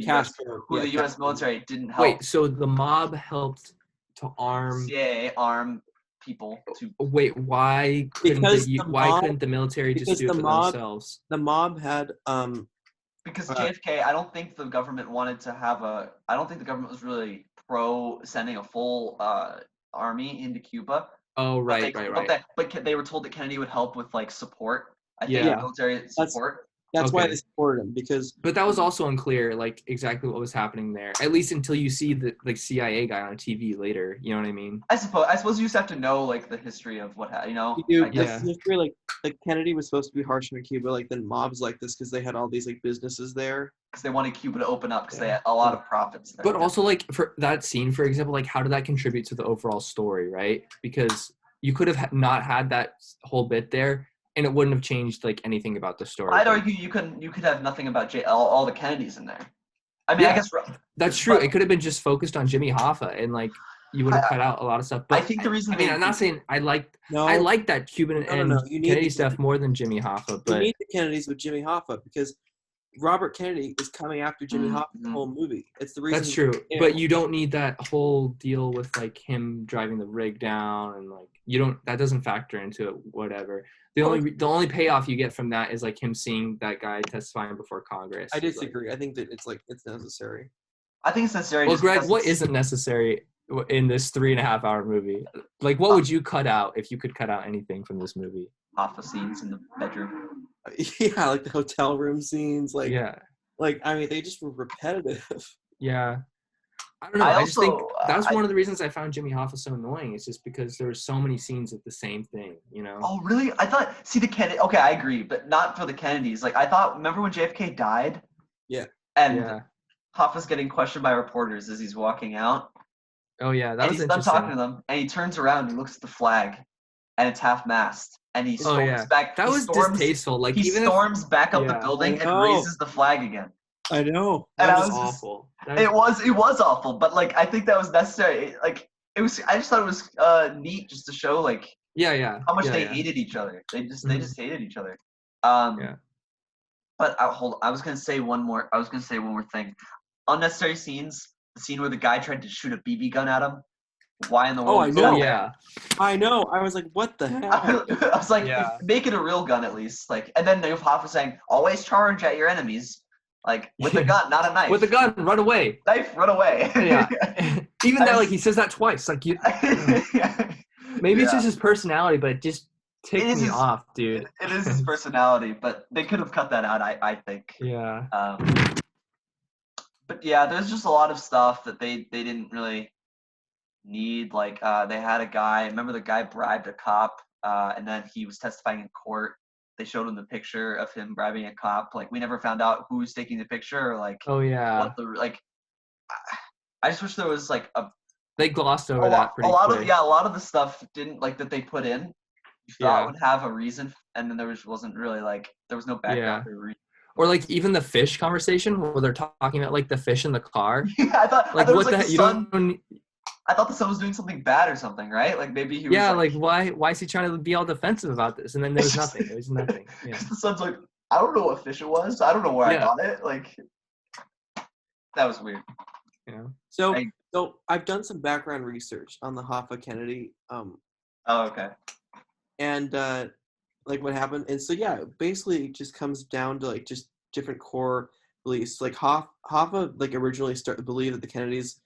the U.S. military didn't help. Wait, so the mob helped to arm CIA arm people to. Wait, why couldn't the military just do it for themselves? The mob had because JFK, I don't think the government wanted to have I don't think the government was really pro sending a full army into Cuba. Oh, right. But they were told that Kennedy would help with like support. I think military support. That's why Okay. they supported him, because But that was also unclear, like exactly what was happening there. At least until you see the like CIA guy on TV later. You know what I mean? I suppose you just have to know like the history of what happened. you do I like guess Yeah. history, like Kennedy was supposed to be harsh on Cuba, like then mobs like this because they had all these like businesses there. because they wanted Cuba to open up because they Yeah. had a lot of profits there. But also, like for that scene, for example, like how did that contribute to the overall story, right? Because you could have not had that whole bit there, and it wouldn't have changed like anything about the story. I'd Like, argue you could have nothing about all the Kennedys in there. I mean, I yeah, guess that's true. but It could have been just focused on Jimmy Hoffa, and like you would have I, cut out a lot of stuff. I But think the reason I mean, they I'm not saying I No, like that Cuban no, no. and You need Kennedy the stuff more than Jimmy Hoffa, you but need the Kennedys with Jimmy Hoffa, because Robert Kennedy is coming after Jimmy Hoffa the whole movie. It's the reason. that's true. Yeah. But you don't need that whole deal with like him driving the rig down and like that doesn't factor into it. Whatever. The only payoff you get from that is like him seeing that guy testifying before Congress. I Like, disagree. I think that it's necessary. I think it's necessary. well, just Greg, because what it's- isn't necessary in this 3.5 hour movie? Like, what would you cut out if you could cut out anything from this movie? Hoffa scenes in the bedroom? Yeah, like the hotel room scenes, like Yeah, I mean, they just were repetitive. yeah. I don't know. I I just think also that's I, one of the reasons I found Jimmy Hoffa so annoying. It's just because there were so many scenes of the same thing, you know? oh really? I thought the Kennedy. Okay, I agree, but not for the Kennedys. Like I thought. Remember when JFK died? Yeah. And Yeah. Hoffa's getting questioned by reporters as he's walking out, Oh yeah, that and was he's done interesting. talking to them, and he turns around and looks at the flag, and it's half-mast, and he Oh storms yeah, back. that he was storms, distasteful. Like He even storms back up the yeah. building I and know. raises the flag again. I know. And that I was was just- awful. It was awful, but like I think that was necessary. Like it was. I just thought it was neat just to show like yeah. how much yeah, they yeah. hated each other. They Mhm. just hated each other. Yeah. But I was gonna say one more thing. Unnecessary scenes. The scene where the guy tried to shoot a BB gun at him. Why in the world? I was know. that there? Yeah. I know. I was like, what the hell? I was like, Yeah. make it a real gun at least. Like, and then Hoffa was saying, always charge at your enemies, like with a gun, not a knife. With a gun, run away. Knife, run away. Yeah. Even though like he says that twice, like you. Maybe it's just his personality, but it just ticked It is me his- off, dude. It is his personality, but they could have cut that out. I think. Yeah. But yeah, there's just a lot of stuff that they didn't really need. Like they had a guy. Remember the guy bribed a cop, and then he was testifying in court. They showed him the picture of him bribing a cop. Like we never found out who was taking the picture or like Oh yeah. what the like. I just wish there was like They glossed over that pretty a lot quick. of a lot of the stuff didn't like that they put in. You thought Yeah. would have a reason, and then wasn't really like there was no background or reason. Or like even the fish conversation where they're talking about like the fish in the car. Yeah, I thought Like it what was, the like, heck? the You son. don't. I thought the son was doing something bad or something, right? Like maybe he was. Yeah, like why is he trying to be all defensive about this? And then there was It's just- nothing. There was nothing. Yeah. The son's like, I don't know what fish it was. I don't know where I Yeah. got it. Like that was weird. You know. So I've done some background research on the Hoffa Kennedy, Oh, okay. and like what happened. And so yeah, basically it just comes down to like just different core beliefs. Like Hoffa like originally believed that the Kennedys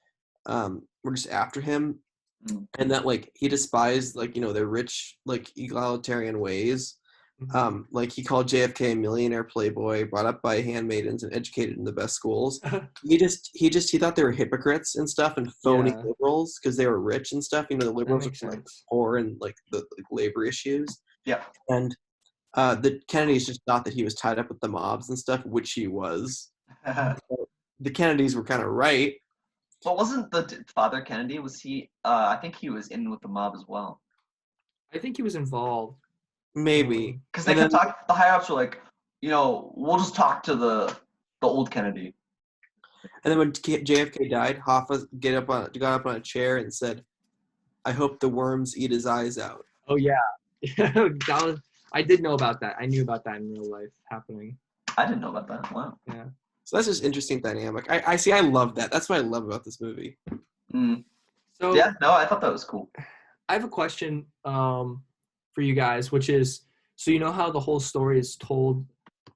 were just after him, Mm. and that like he despised like their rich like egalitarian ways. Like he called JFK a millionaire playboy, brought up by handmaidens and educated in the best schools. he thought they were hypocrites and stuff and phony Yeah. liberals because they were rich and stuff. The liberals makes were like sense. poor and like the labor issues. Yeah. And the Kennedys just thought that he was tied up with the mobs and stuff, which he was. The Kennedys were kind of right. But wasn't the father Kennedy? Was he? I think he was in with the mob as well. I think he was involved. Maybe. Because they And kept talking. The higher ups were like, we'll just talk to the old Kennedy. And then when JFK died, Hoffa got up on a chair and said, "I hope the worms eat his eyes out." Oh yeah. I did know about that. I knew about that in real life happening. I didn't know about that. Wow. Yeah. So that's just interesting dynamic. I see. I love that. That's what I love about this movie. Mm. So Yeah. No, I thought that was cool. I have a question for you guys, which is, so you know how the whole story is told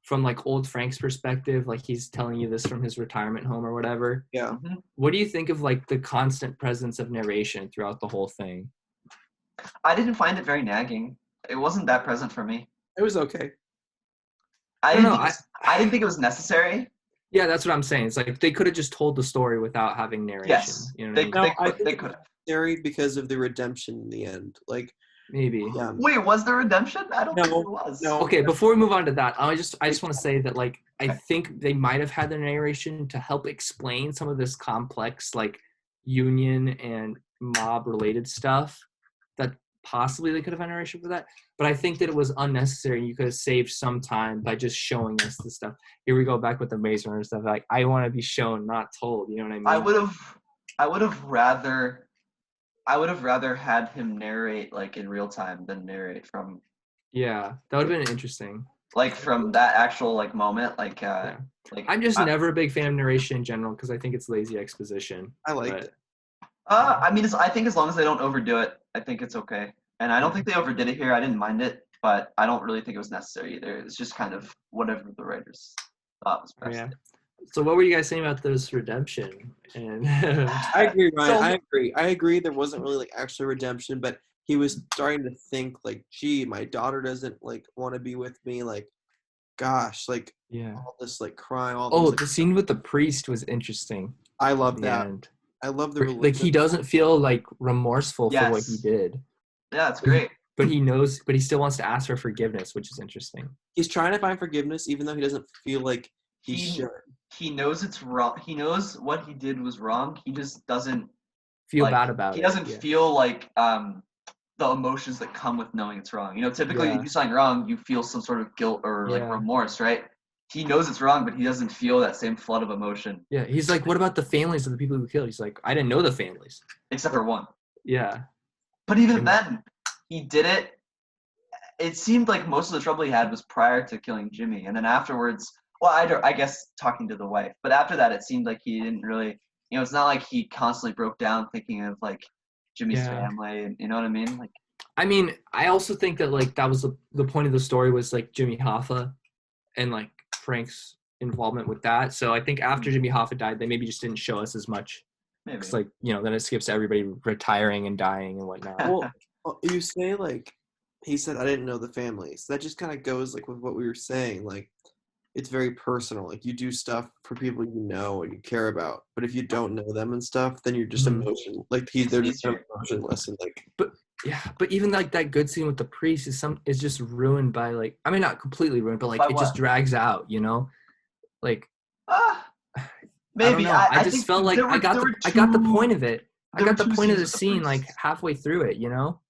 from like old Frank's perspective, like he's telling you this from his retirement home or whatever. Yeah. Mm-hmm. What do you think of like the constant presence of narration throughout the whole thing? I didn't find it very nagging. It wasn't that present for me. It was okay. I don't didn't know. think it was, I didn't think it was necessary. Yeah, that's what I'm saying. It's like they could have just told the story without having narration. Yes, You know what I they mean? No, they I could think they it could was have. necessary because of the redemption in the end. Like, Maybe. yeah, Wait, was there redemption? I don't think no, there was. no. Okay, before we move on to that, I just want to say that like I Okay. think they might have had the narration to help explain some of this complex like union and mob related stuff that possibly they could have had narration for that. But I think that it was unnecessary. You could have saved some time by just showing us the stuff. Here we go back with the Maze Runner stuff. Like I want to be shown, not told. You know what I mean? I would have rather had him narrate like in real time than narrate from Yeah, that would have been interesting. from that actual like moment. Yeah. I'm just never a big fan of narration in general because I think it's lazy exposition. I liked it. I mean, I think as long as they don't overdo it, I think it's okay. And I don't think they overdid it here. I didn't mind it, but I don't really think it was necessary either. It's just kind of whatever the writers thought was best. Yeah. So what were you guys saying about this redemption? And I agree, Ryan. So- I agree. I agree. There wasn't really like actual redemption, but he was starting to think like, "Gee, my daughter doesn't like want to be with me." Like, gosh, like yeah. all this like crime. All Oh, this, the scene with the priest was interesting. I love that. And I love the like religion. he doesn't feel like remorseful for what he Yes. did, Yeah, it's great. but he knows, but he still wants to ask for forgiveness, which is interesting. He's trying to find forgiveness, even though he doesn't feel like he He should. he knows it's wrong. He knows what he did was wrong. He just doesn't Feel like, bad about he it. doesn't Yeah. feel like the emotions that come with knowing it's wrong. You know, typically Yeah. you do something wrong, you feel some sort of guilt or like Yeah. remorse, right? He knows it's wrong, but he doesn't feel that same flood of emotion, Yeah. He's like, what about the families of the people who killed? He's like, I didn't know the families. except for one. Yeah. But even And- then, he did it. It seemed like most of the trouble he had was prior to killing Jimmy, and then afterwards, well, I guess talking to the wife. But after that, it seemed like he didn't really. You know, it's not like he constantly broke down thinking of like Jimmy's Yeah. family, and you know what I mean? Like, I mean, I also think that like that was the point of the story was like Jimmy Hoffa and like Frank's involvement with that. So I think after Jimmy Hoffa died, they maybe just didn't show us as much. maybe. It's like, you know, then it skips everybody retiring and dying and whatnot. Well, you say like he said, I didn't know the families. That just kind of goes like with what we were saying. Like, it's very personal. Like, you do stuff for people you know and you care about. But if you don't know them and stuff, then you're just Mhm. emotional. Like, It's they're just easier. emotionless and like. Yeah, but even like that good scene with the priest is just ruined by like, I mean, not completely ruined, but like By it just what? drags out, you know? Like Ah, I maybe. don't know. I just think felt like there were, I got there the were I got the two- point of it. I there got were the two point of scenes the with the scene like priest. halfway through it, you know?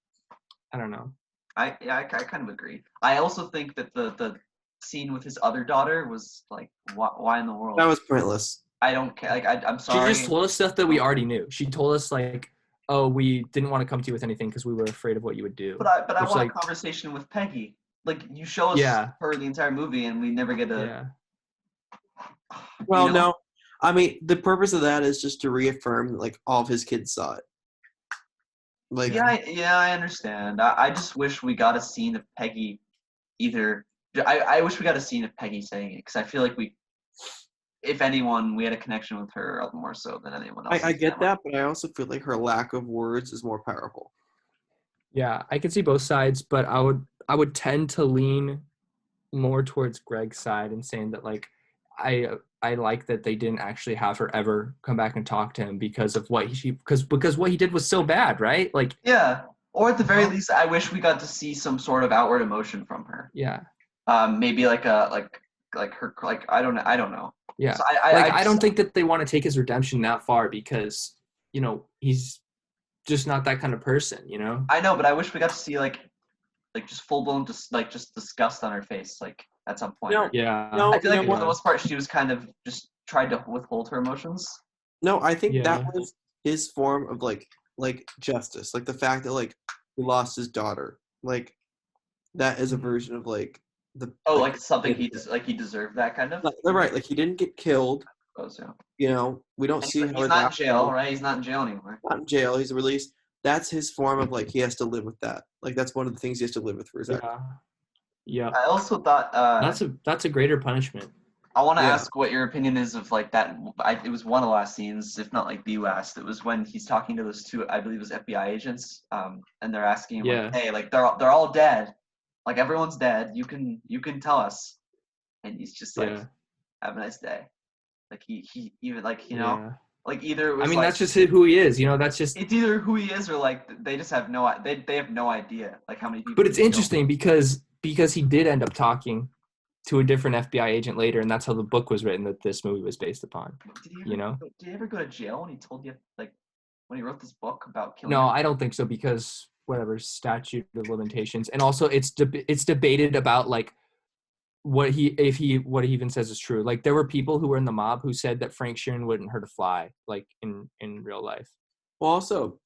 I don't know. I kind of agree. I also think that the scene with his other daughter was like, why in the world? That was pointless. I don't care. Like, I'm She sorry. just told us stuff that we already knew. She told us like, oh, we didn't want to come to you with anything because we were afraid of what you would do. But I Which, want like, a conversation with Peggy. Like, you show us Yeah. her the entire movie, and we never get a. Yeah. Well, you know? no. I mean, the purpose of that is just to reaffirm that, like, all of his kids saw it. Like, Yeah, I understand. I just wish we got a scene of Peggy. Either I wish we got a scene of Peggy saying it because I feel like if anyone, we had a connection with her more so than anyone else. I get that, but I also feel like her lack of words is more powerful. Yeah, I can see both sides, but I would tend to lean more towards Greg's side and saying that like I like that they didn't actually have her ever come back and talk to him because of what because what he did was so bad, right? Like Yeah, or at the very least, I wish we got to see some sort of outward emotion from her. yeah. Maybe like her I don't know. Yeah. So I don't think that they want to take his redemption that far because, you know, he's just not that kind of person, you know? I know, but I wish we got to see like just full blown just disgust on her face like at some point. No, Yeah. no, I feel like you know for the what? most part she was kind of just tried to withhold her emotions. No, I think Yeah. that was his form of like justice, like the fact that like he lost his daughter, like that is a version of like the. Oh, like something he deserved that kind of. Right, like he didn't get killed. Oh, so. You know, we don't And see how he's his not in after- jail, right? He's not in jail anymore. Not in jail. He's released. That's his form of like he has to live with that. Like that's one of the things he has to live with for his act. Yeah. Yeah. I also thought That's a greater punishment. I want to Yeah. ask what your opinion is of like that. It was one of the last scenes, if not like the last. It was when he's talking to those two, I believe it was FBI agents, and they're asking him, Yeah. like, hey, like they're all dead, like everyone's dead. You can tell us. and he's just like, Yeah. have a nice day. Like he even like, Yeah. like either it was I mean, like, that's just who he is. That's just. it's either who he is or like they just have they have no idea like how many people. But it's interesting because he did end up talking to a different FBI agent later, and that's how the book was written that this movie was based upon. Did he ever go to jail when he told you, like, when he wrote this book about killing? No, I don't think so, because whatever, statute of limitations, and also it's debated about like what he even says is true. Like there were people who were in the mob who said that Frank Sheeran wouldn't hurt a fly, like in real life. Well, also,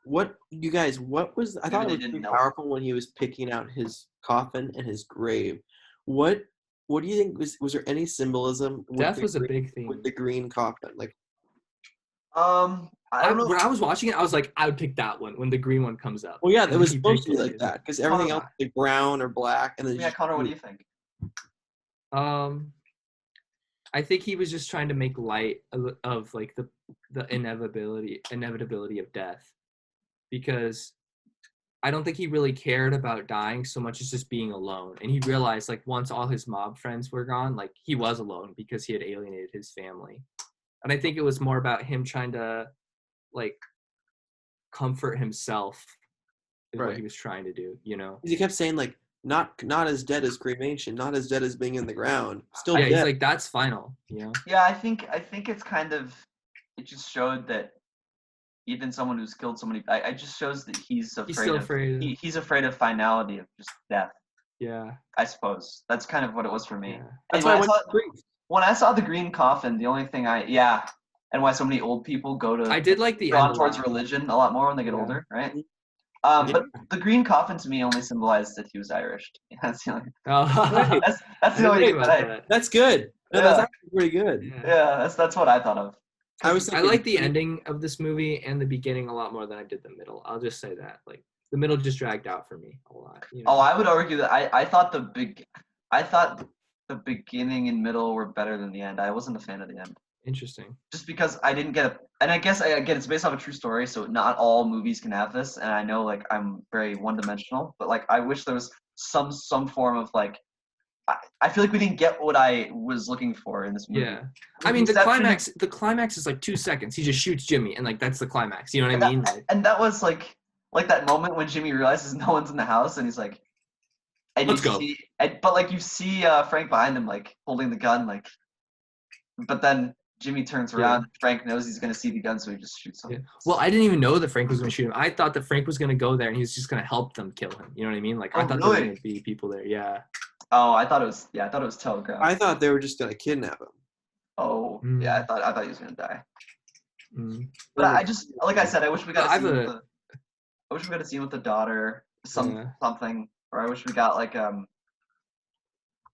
what was, I thought it was didn't pretty know. powerful when he was picking out his coffin and his grave. What do you think, was there any symbolism with Death was a big theme with the green coffin? Like, I don't know. When I was watching it, I was like, I would pick that one when the green one comes up. well, yeah, And it was he supposed picked to be it. like that because everything else was like brown or black, and then Yeah, Connor, what do you think? I think he was just trying to make light of like the inevitability of death, because I don't think he really cared about dying so much as just being alone. And he realized, like, once all his mob friends were gone, like, he was alone because he had alienated his family. And I think it was more about him trying to, like, comfort himself is what he was trying to do, He kept saying, like, not as dead as cremation, not as dead as being in the ground. Still yeah, dead. he's like, that's final, Yeah, I think it's kind of, it just showed that even someone who's killed somebody, it just shows that he's afraid he's afraid of finality, of just death. Yeah. I suppose. That's kind of what it was for me. Yeah. That's why when I saw the green coffin, the only thing and why so many old people go to, I did like the drawn end towards religion a lot more when they get older, right? Yeah. But the green coffin to me only symbolized that he was Irish. That's the only. Oh. That's the only thing that That's good. No, that's actually pretty good. Yeah, that's what I thought of. I like the ending of this movie and the beginning a lot more than I did the middle. I'll just say that. Like the middle just dragged out for me a lot. Oh, I would argue that I thought the beginning and middle were better than the end. I wasn't a fan of the end. Interesting. Just because I didn't get and I guess again it's based off a true story, so not all movies can have this. And I know like I'm very one-dimensional, but like I wish there was some form of like. I feel like we didn't get what I was looking for in this movie. Yeah, I mean the climax is like 2 seconds. He just shoots Jimmy, and like that's the climax. You know what I mean? And that was like that moment when Jimmy realizes no one's in the house, and he's like, and let's go. But like you see Frank behind him, like holding the gun, like. But then Jimmy turns around. Yeah. Frank knows he's gonna see the gun, so he just shoots him. Yeah. Well, I didn't even know that Frank was gonna shoot him. I thought that Frank was gonna go there and he was just gonna help them kill him. You know what I mean? Like I thought there were gonna be people there. Yeah. Oh, I thought it was telegraphed. I thought they were just gonna kidnap him. Oh, yeah, I thought he was gonna die. Mm. But I just, like I said, I wish we got a scene with the daughter, something, or I wish we got like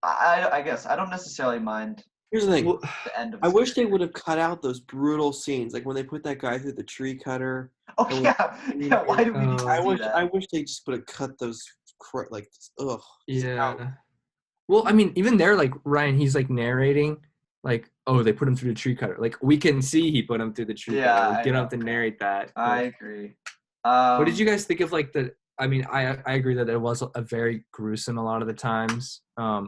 I guess I don't necessarily mind. Here's the thing. The end of I wish they would have cut out those brutal scenes, like when they put that guy through the tree cutter. Oh yeah. Why do we need to do that? I wish they just would have cut those like ugh. Yeah. Out. Well, I mean, even there, like Ryan, he's like narrating, like, oh, they put him through the tree cutter. Like we can see he put him through the tree cutter. Like, you don't have to narrate that. I agree. What did you guys think of like the? I mean, I agree that it was a very gruesome a lot of the times.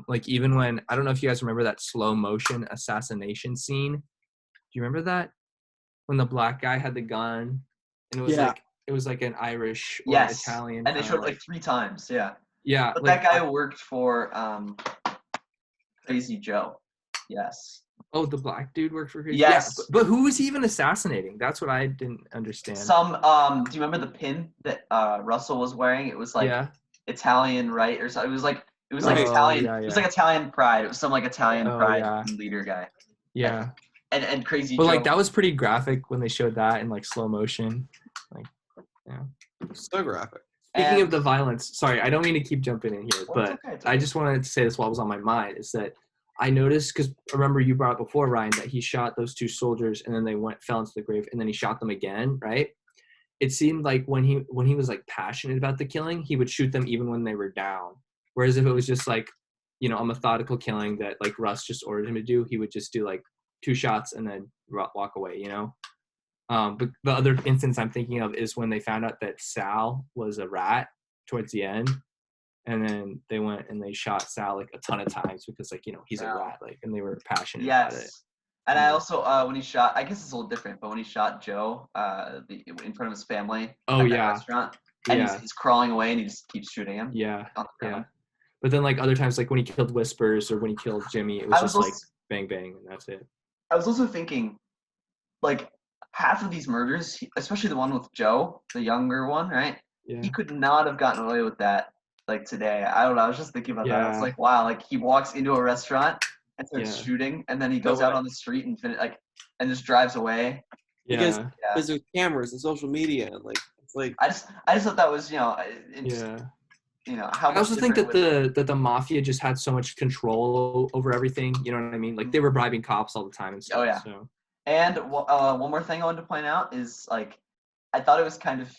Like even when, I don't know if you guys remember that slow motion assassination scene. Do you remember that? When the black guy had the gun and it was like an Irish or Italian. And they showed it like 3 times. Yeah. Yeah. But like, that guy worked for Crazy Joe. Yes. Oh, the black dude worked for Crazy Joe? Yes. Yeah, but who was he even assassanating? That's what I didn't understand. Do you remember the pin that Russell was wearing? It was like Italian, right? Or something. It was like Italian. Yeah. It was like Italian pride. It was some like Italian pride leader guy. Yeah. And Crazy Joe. But like that was pretty graphic when they showed that in like slow motion. Like, yeah. So graphic. Speaking of the violence, sorry, I don't mean to keep jumping in here, but okay. I just wanted to say this while it was on my mind, is that I noticed, because remember you brought up before, Ryan, that he shot those 2 soldiers and then they fell into the grave and then he shot them again, right? It seemed like when he was like passionate about the killing, he would shoot them even when they were down. Whereas if it was just like, a methodical killing that like Russ just ordered him to do, he would just do like 2 shots and then walk away, But the other instance I'm thinking of is when they found out that Sal was a rat towards the end. and then they went and they shot Sal like a ton of times because like he's a rat, like, and they were passionate about it. And I also when he shot, I guess it's a little different, but when he shot Joe in front of his family at that restaurant, and he's crawling away and he just keeps shooting him. Yeah. But then like other times, like when he killed Whispers or when he killed Jimmy, it was just like bang bang and that's it. I was also thinking, like, half of these murders, especially the one with Joe, the younger one, right? Yeah. He could not have gotten away with that, like, today. I don't know. I was just thinking about that. I was like, wow, like, he walks into a restaurant and starts shooting, and then he goes out on the street and just drives away. Because there's cameras and social media, and like, it's like. I just thought that was, how I also think that the mafia just had so much control over everything. You know what I mean? Like they were bribing cops all the time and stuff. Oh yeah. So. And one more thing I wanted to point out is like, I thought it was kind of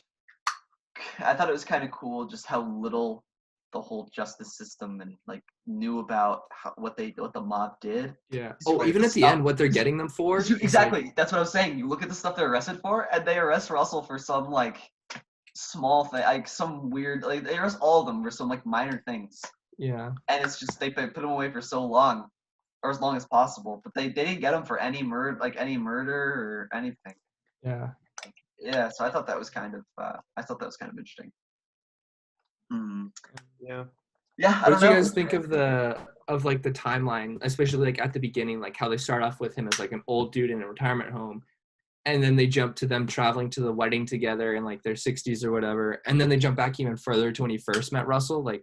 cool just how little the whole justice system and like knew about what the mob did. Yeah. Oh, even at the end, what they're getting them for? Exactly. Like, that's what I was saying. You look at the stuff they're arrested for, and they arrest Russell for some like small thing, like some weird, like they arrest all of them for some like minor things. Yeah. And it's just they put them away for so long, or as long as possible, but they didn't get them for any murder or anything. Yeah. Yeah. So I thought that was kind of interesting. Yeah. Yeah. What did you guys think of the timeline, especially like at the beginning, like how they start off with him as like an old dude in a retirement home, and then they jump to them traveling to the wedding together in like their 60s or whatever, and then they jump back even further to when he first met Russell. Like,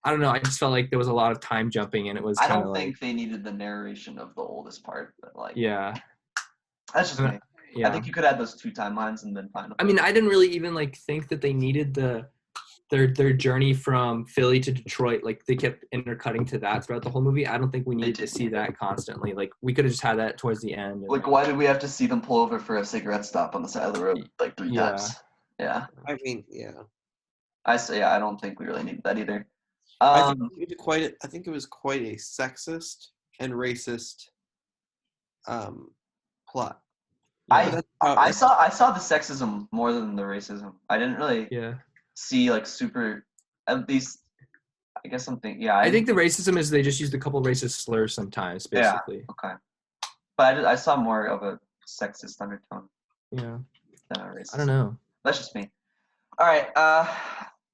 I don't know, I just felt like there was a lot of time jumping, and it was. I don't think they needed the narration of the oldest part, but like. Yeah. That's just me. Yeah. I think you could add those two timelines and then find. I mean, I didn't really even like think that they needed their journey from Philly to Detroit. Like they kept intercutting to that throughout the whole movie. I don't think we needed to see that constantly. Like we could have just had that towards the end. Like why did we have to see them pull over for a cigarette stop on the side of the road like 3 times? Yeah. I mean, yeah. I don't think we really needed that either. I think it was quite a sexist and racist plot. Yeah, I saw the sexism more than the racism. I didn't really see like super, at least I guess something. Yeah, I think the racism is they just used a couple racist slurs sometimes, basically. Yeah. Okay. But I saw more of a sexist undertone. Yeah. Than a racist. I don't know. That's just me. All right.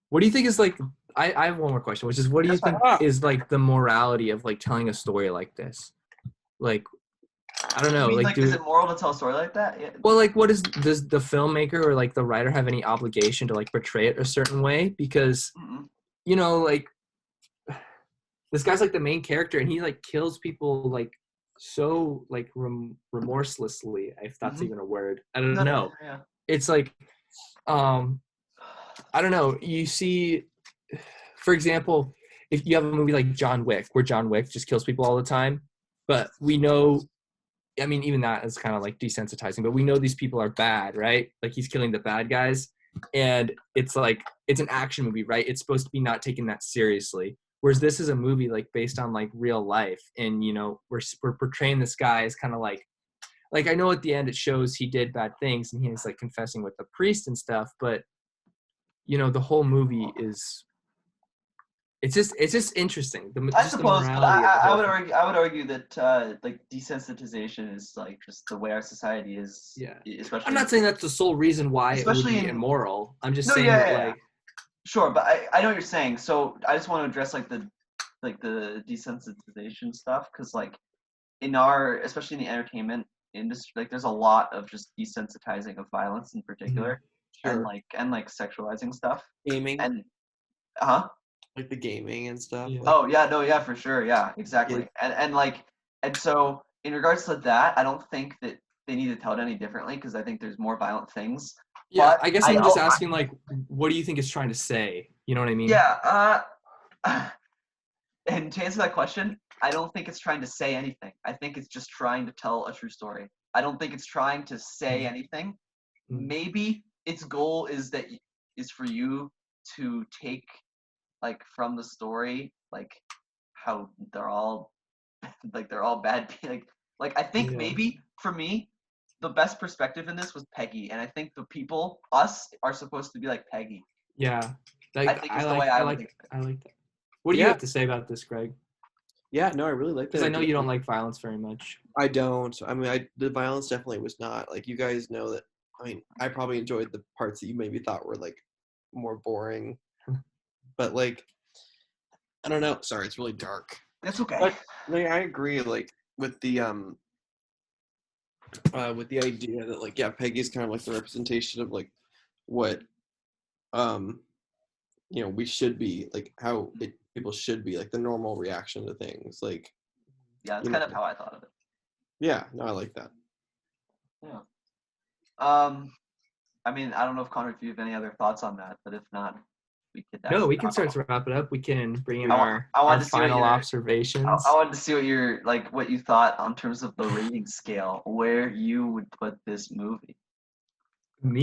What do you think is like? I have one more question, which is what do you think is like the morality of like telling a story like this? Like, I don't know. Like is it moral to tell a story like that? Yeah. Well, like, does the filmmaker or like the writer have any obligation to like portray it a certain way? Because, like, this guy's like the main character, and he like kills people like so like remorselessly, if that's even a word. I don't know. Yeah. It's like, I don't know. You see, for example, if you have a movie like John Wick, where John Wick just kills people all the time, but we know. I mean, even that is kind of like desensitizing, but we know these people are bad, right? Like he's killing the bad guys, and it's like it's an action movie, right? It's supposed to be not taken that seriously. Whereas this is a movie like based on like real life, and we're portraying this guy as kind of like I know at the end it shows he did bad things and he's like confessing with the priest and stuff, but the whole movie is. It's just interesting. I suppose, but I would argue that like desensitization is like just the way our society is. Yeah. Especially. I'm not saying that's the sole reason why it would be immoral. I'm just saying that like. Sure, but I know what you're saying. So I just want to address like the desensitization stuff, because like especially in the entertainment industry, like there's a lot of just desensitizing of violence in particular, Sure. and sexualizing stuff. Gaming. And like the gaming and stuff. Yeah. Oh yeah, no, yeah, for sure, yeah, exactly. Yeah. And so in regards to that, I don't think that they need to tell it any differently, because I think there's more violent things. Yeah, but I guess I'm just asking, like, what do you think it's trying to say? You know what I mean? Yeah. And to answer that question, I don't think it's trying to say anything. I think it's just trying to tell a true story. I don't think it's trying to say anything. Maybe its goal is for you to take like from the story like how they're all bad. Like I think maybe for me the best perspective in this was Peggy, and I think the people, us, are supposed to be like Peggy. Yeah. I think it's the way I would think. I like that. What do you Yeah. have to say about this, Greg? Yeah, no, I really like that. Because I know idea. you don't like violence very much. I don't. I mean, the violence definitely was not. Like, you guys know that. I mean, I probably enjoyed the parts that you maybe thought were like more boring, but like, I don't know. Sorry, it's really dark. It's okay. But like, I agree. Like with the idea that like, yeah, Peggy's kind of like the representation of like what we should be, like how people should be, like the normal reaction to things. Like, yeah, that's kind of how I thought of it. Yeah, no, I like that. Yeah. I mean, I don't know if Connor, if you have any other thoughts on that, but if not, we could. No, we can start to wrap it up. We can bring in our final observations. I wanted to see what you thought on terms of the rating scale, where you would put this movie. Me.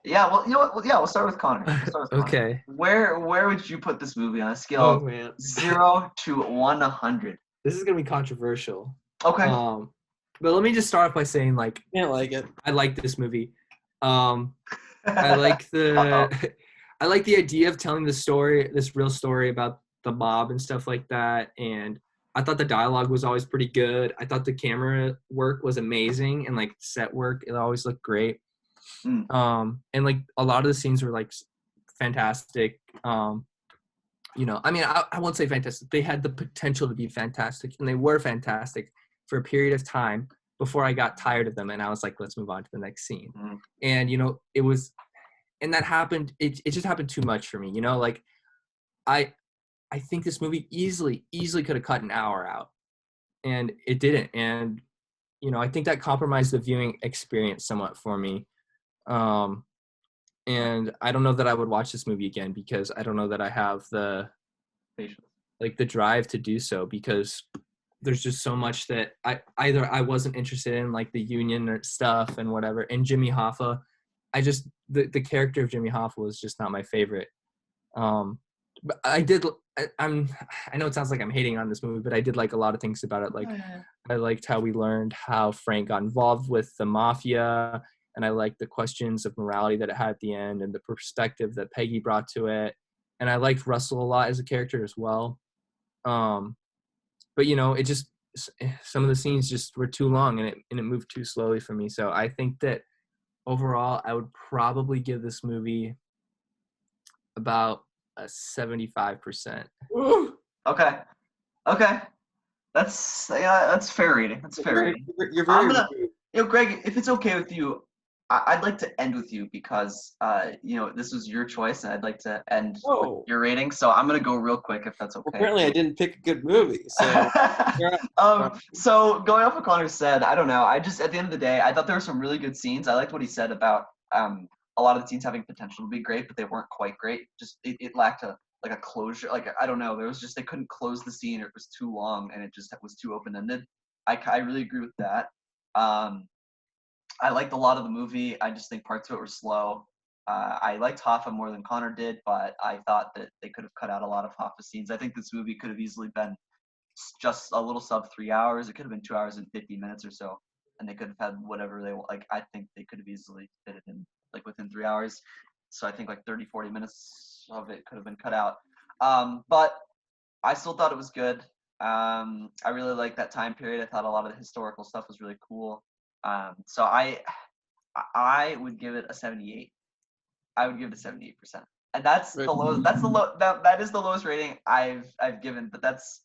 Yeah. Well, you know what? Well, yeah, we'll start with Connor. Okay. Where would you put this movie on a scale of 0 to 100? This is gonna be controversial. Okay. But let me just start off by saying, like, I like it. I like this movie. I like the I like the idea of telling this real story about the mob and stuff like that. And I thought the dialogue was always pretty good. I thought the camera work was amazing, and like set work, it always looked great. And like a lot of the scenes were like fantastic. I mean, I won't say fantastic. They had the potential to be fantastic, and they were fantastic for a period of time before I got tired of them, and I was like, let's move on to the next scene. And it was, and that happened. It just happened too much for me. Like I think this movie easily could have cut an hour out, and it didn't. And I think that compromised the viewing experience somewhat for me. And I don't know that I would watch this movie again, because I don't know that I have the patience, like the drive to do so, because there's just so much that I wasn't interested in, like the union stuff and whatever. And Jimmy Hoffa, the character of Jimmy Hoffa was just not my favorite. But I know it sounds like I'm hating on this movie, but I did like a lot of things about it. Like I liked how we learned how Frank got involved with the mafia, and I liked the questions of morality that it had at the end, and the perspective that Peggy brought to it. And I liked Russell a lot as a character as well. But it just, some of the scenes just were too long, and it moved too slowly for me. So I think that overall, I would probably give this movie about a 75%. Okay. That's fair rating. That's fair rating. You're very. Greg, if it's okay with you, I'd like to end with you, because this was your choice, and I'd like to end with your rating. So I'm gonna go real quick, if that's okay. Well, apparently, I didn't pick a good movie. So. So going off what Connor said, I don't know. I just, at the end of the day, I thought there were some really good scenes. I liked what he said about a lot of the scenes having potential to be great, but they weren't quite great. Just it lacked a closure. Like, I don't know. There was just, they couldn't close the scene. It was too long, and it just was too open ended. I really agree with that. I liked a lot of the movie. I just think parts of it were slow. I liked Hoffa more than Connor did, but I thought that they could have cut out a lot of Hoffa scenes. I think this movie could have easily been just a little sub 3 hours. It could have been 2 hours and 50 minutes or so, and they could have had whatever they want. Like, I think they could have easily fit it in like within 3 hours. So I think like 30-40 minutes of it could have been cut out. But I still thought it was good. I really liked that time period. I thought a lot of the historical stuff was really cool. So I would give it a 78. I would give it a 78%, and that's the low. That's the low. That is the lowest rating I've given. But that's,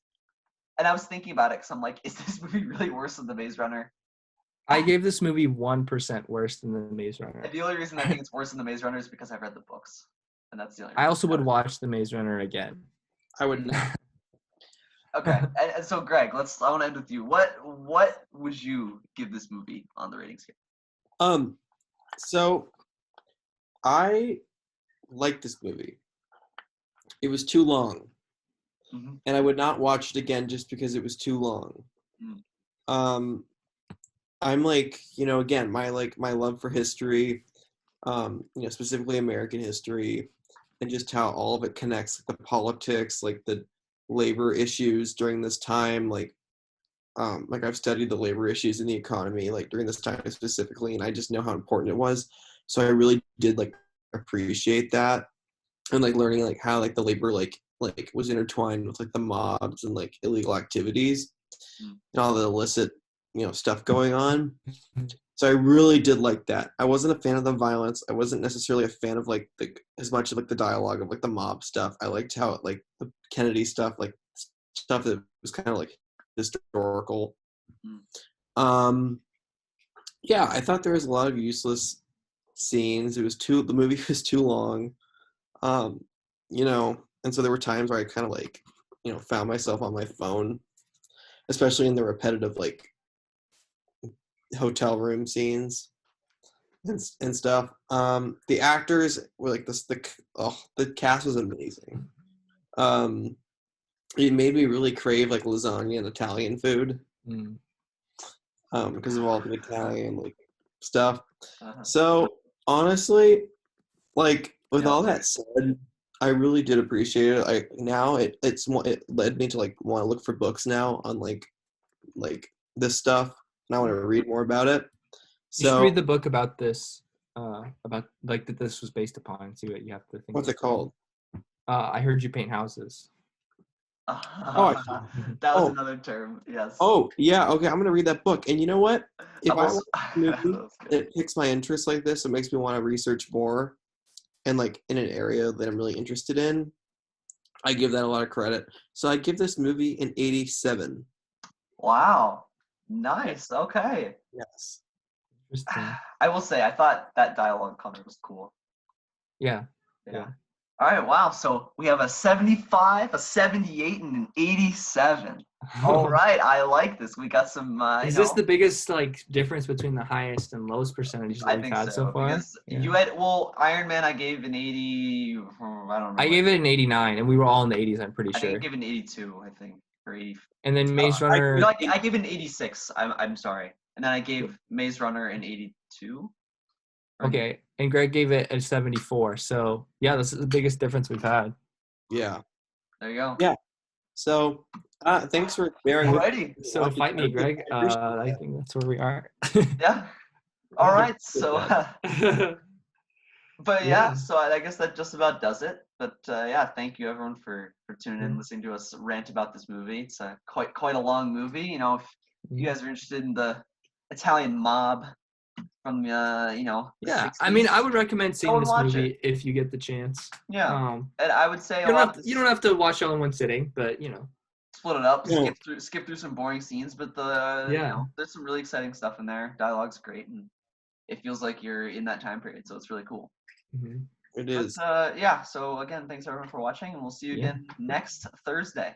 and I was thinking about it, because I'm like, is this movie really worse than The Maze Runner? I gave this movie 1% worse than The Maze Runner. And the only reason I think it's worse than The Maze Runner is because I've read the books, and that's the only reason. I also would watch The Maze Runner again. I would not. Okay, and so Greg, I want to end with you. What would you give this movie on the rating scale? So I like this movie. It was too long, and I would not watch it again just because it was too long. I'm like, again, my love for history, specifically American history, and just how all of it connects, like the politics, like the labor issues during this time, like I've studied the labor issues in the economy, like during this time specifically, and I just know how important it was. So I really did like appreciate that, and like learning like how like the labor like like was intertwined with like the mobs and like illegal activities Mm. and all the illicit, stuff going on. So I really did like that. I wasn't a fan of the violence. I wasn't necessarily a fan of like as much of like the dialogue of like the mob stuff. I liked how it, like the Kennedy stuff, like stuff that was kind of like historical. Mm. Yeah, I thought there was a lot of useless scenes. The movie was too long. And so there were times where I kind of like, found myself on my phone, especially in the repetitive like hotel room scenes and stuff. The actors were like the cast was amazing. It made me really crave like lasagna and Italian food. Because of all the Italian like stuff. Uh-huh. So honestly, like with Yeah. all that said, I really did appreciate it. It led me to like want to look for books now on like this stuff, and I want to read more about it. You should So read the book about this, about like that this was based upon. See what you have to think. what's it called? I Heard You Paint Houses. That was another term. Yes. Oh yeah, okay. I'm gonna read that book, and you know what? If I watch a that movie was good. that piques my interest like this, it makes me want to research more, and like in an area that I'm really interested in, I give that a lot of credit. So I give this movie an 87. Wow. Nice. Okay. Yes. Interesting. I will say, I thought that dialogue comment was cool. Yeah. All right. Wow. So we have a 75, a 78, and an 87. All right. I like this. We got some. Is this the biggest like difference between the highest and lowest percentages I we've think had so far? Because you had Iron Man. I gave an 80. I don't remember. I gave it an 89, and we were all in the 80s. I'm pretty I sure. think I gave it an 82. I think or 80. And then Maze Runner. I gave it an 86. I'm sorry. And then I gave Maze Runner an 82. Okay, and Greg gave it a 74. So yeah, this is the biggest difference we've had. Yeah. There you go. Yeah. So thanks for bearing with me. So fight me, Greg. I think that's where we are. Yeah. All right. So. But yeah, so I guess that just about does it. But yeah, thank you everyone for tuning in, listening to us rant about this movie. It's quite a long movie. You know, if you guys are interested in the Italian mob from the Yeah, 60s, I mean, I would recommend seeing this movie it. if you get the chance. Yeah, and I would say you don't have to watch it all in one sitting, but split it up, skip through some boring scenes, but there's some really exciting stuff in there. Dialogue's great, and it feels like you're in that time period, so it's really cool. Mm-hmm. It is. But, yeah, so again, thanks everyone for watching, and we'll see you again next Thursday.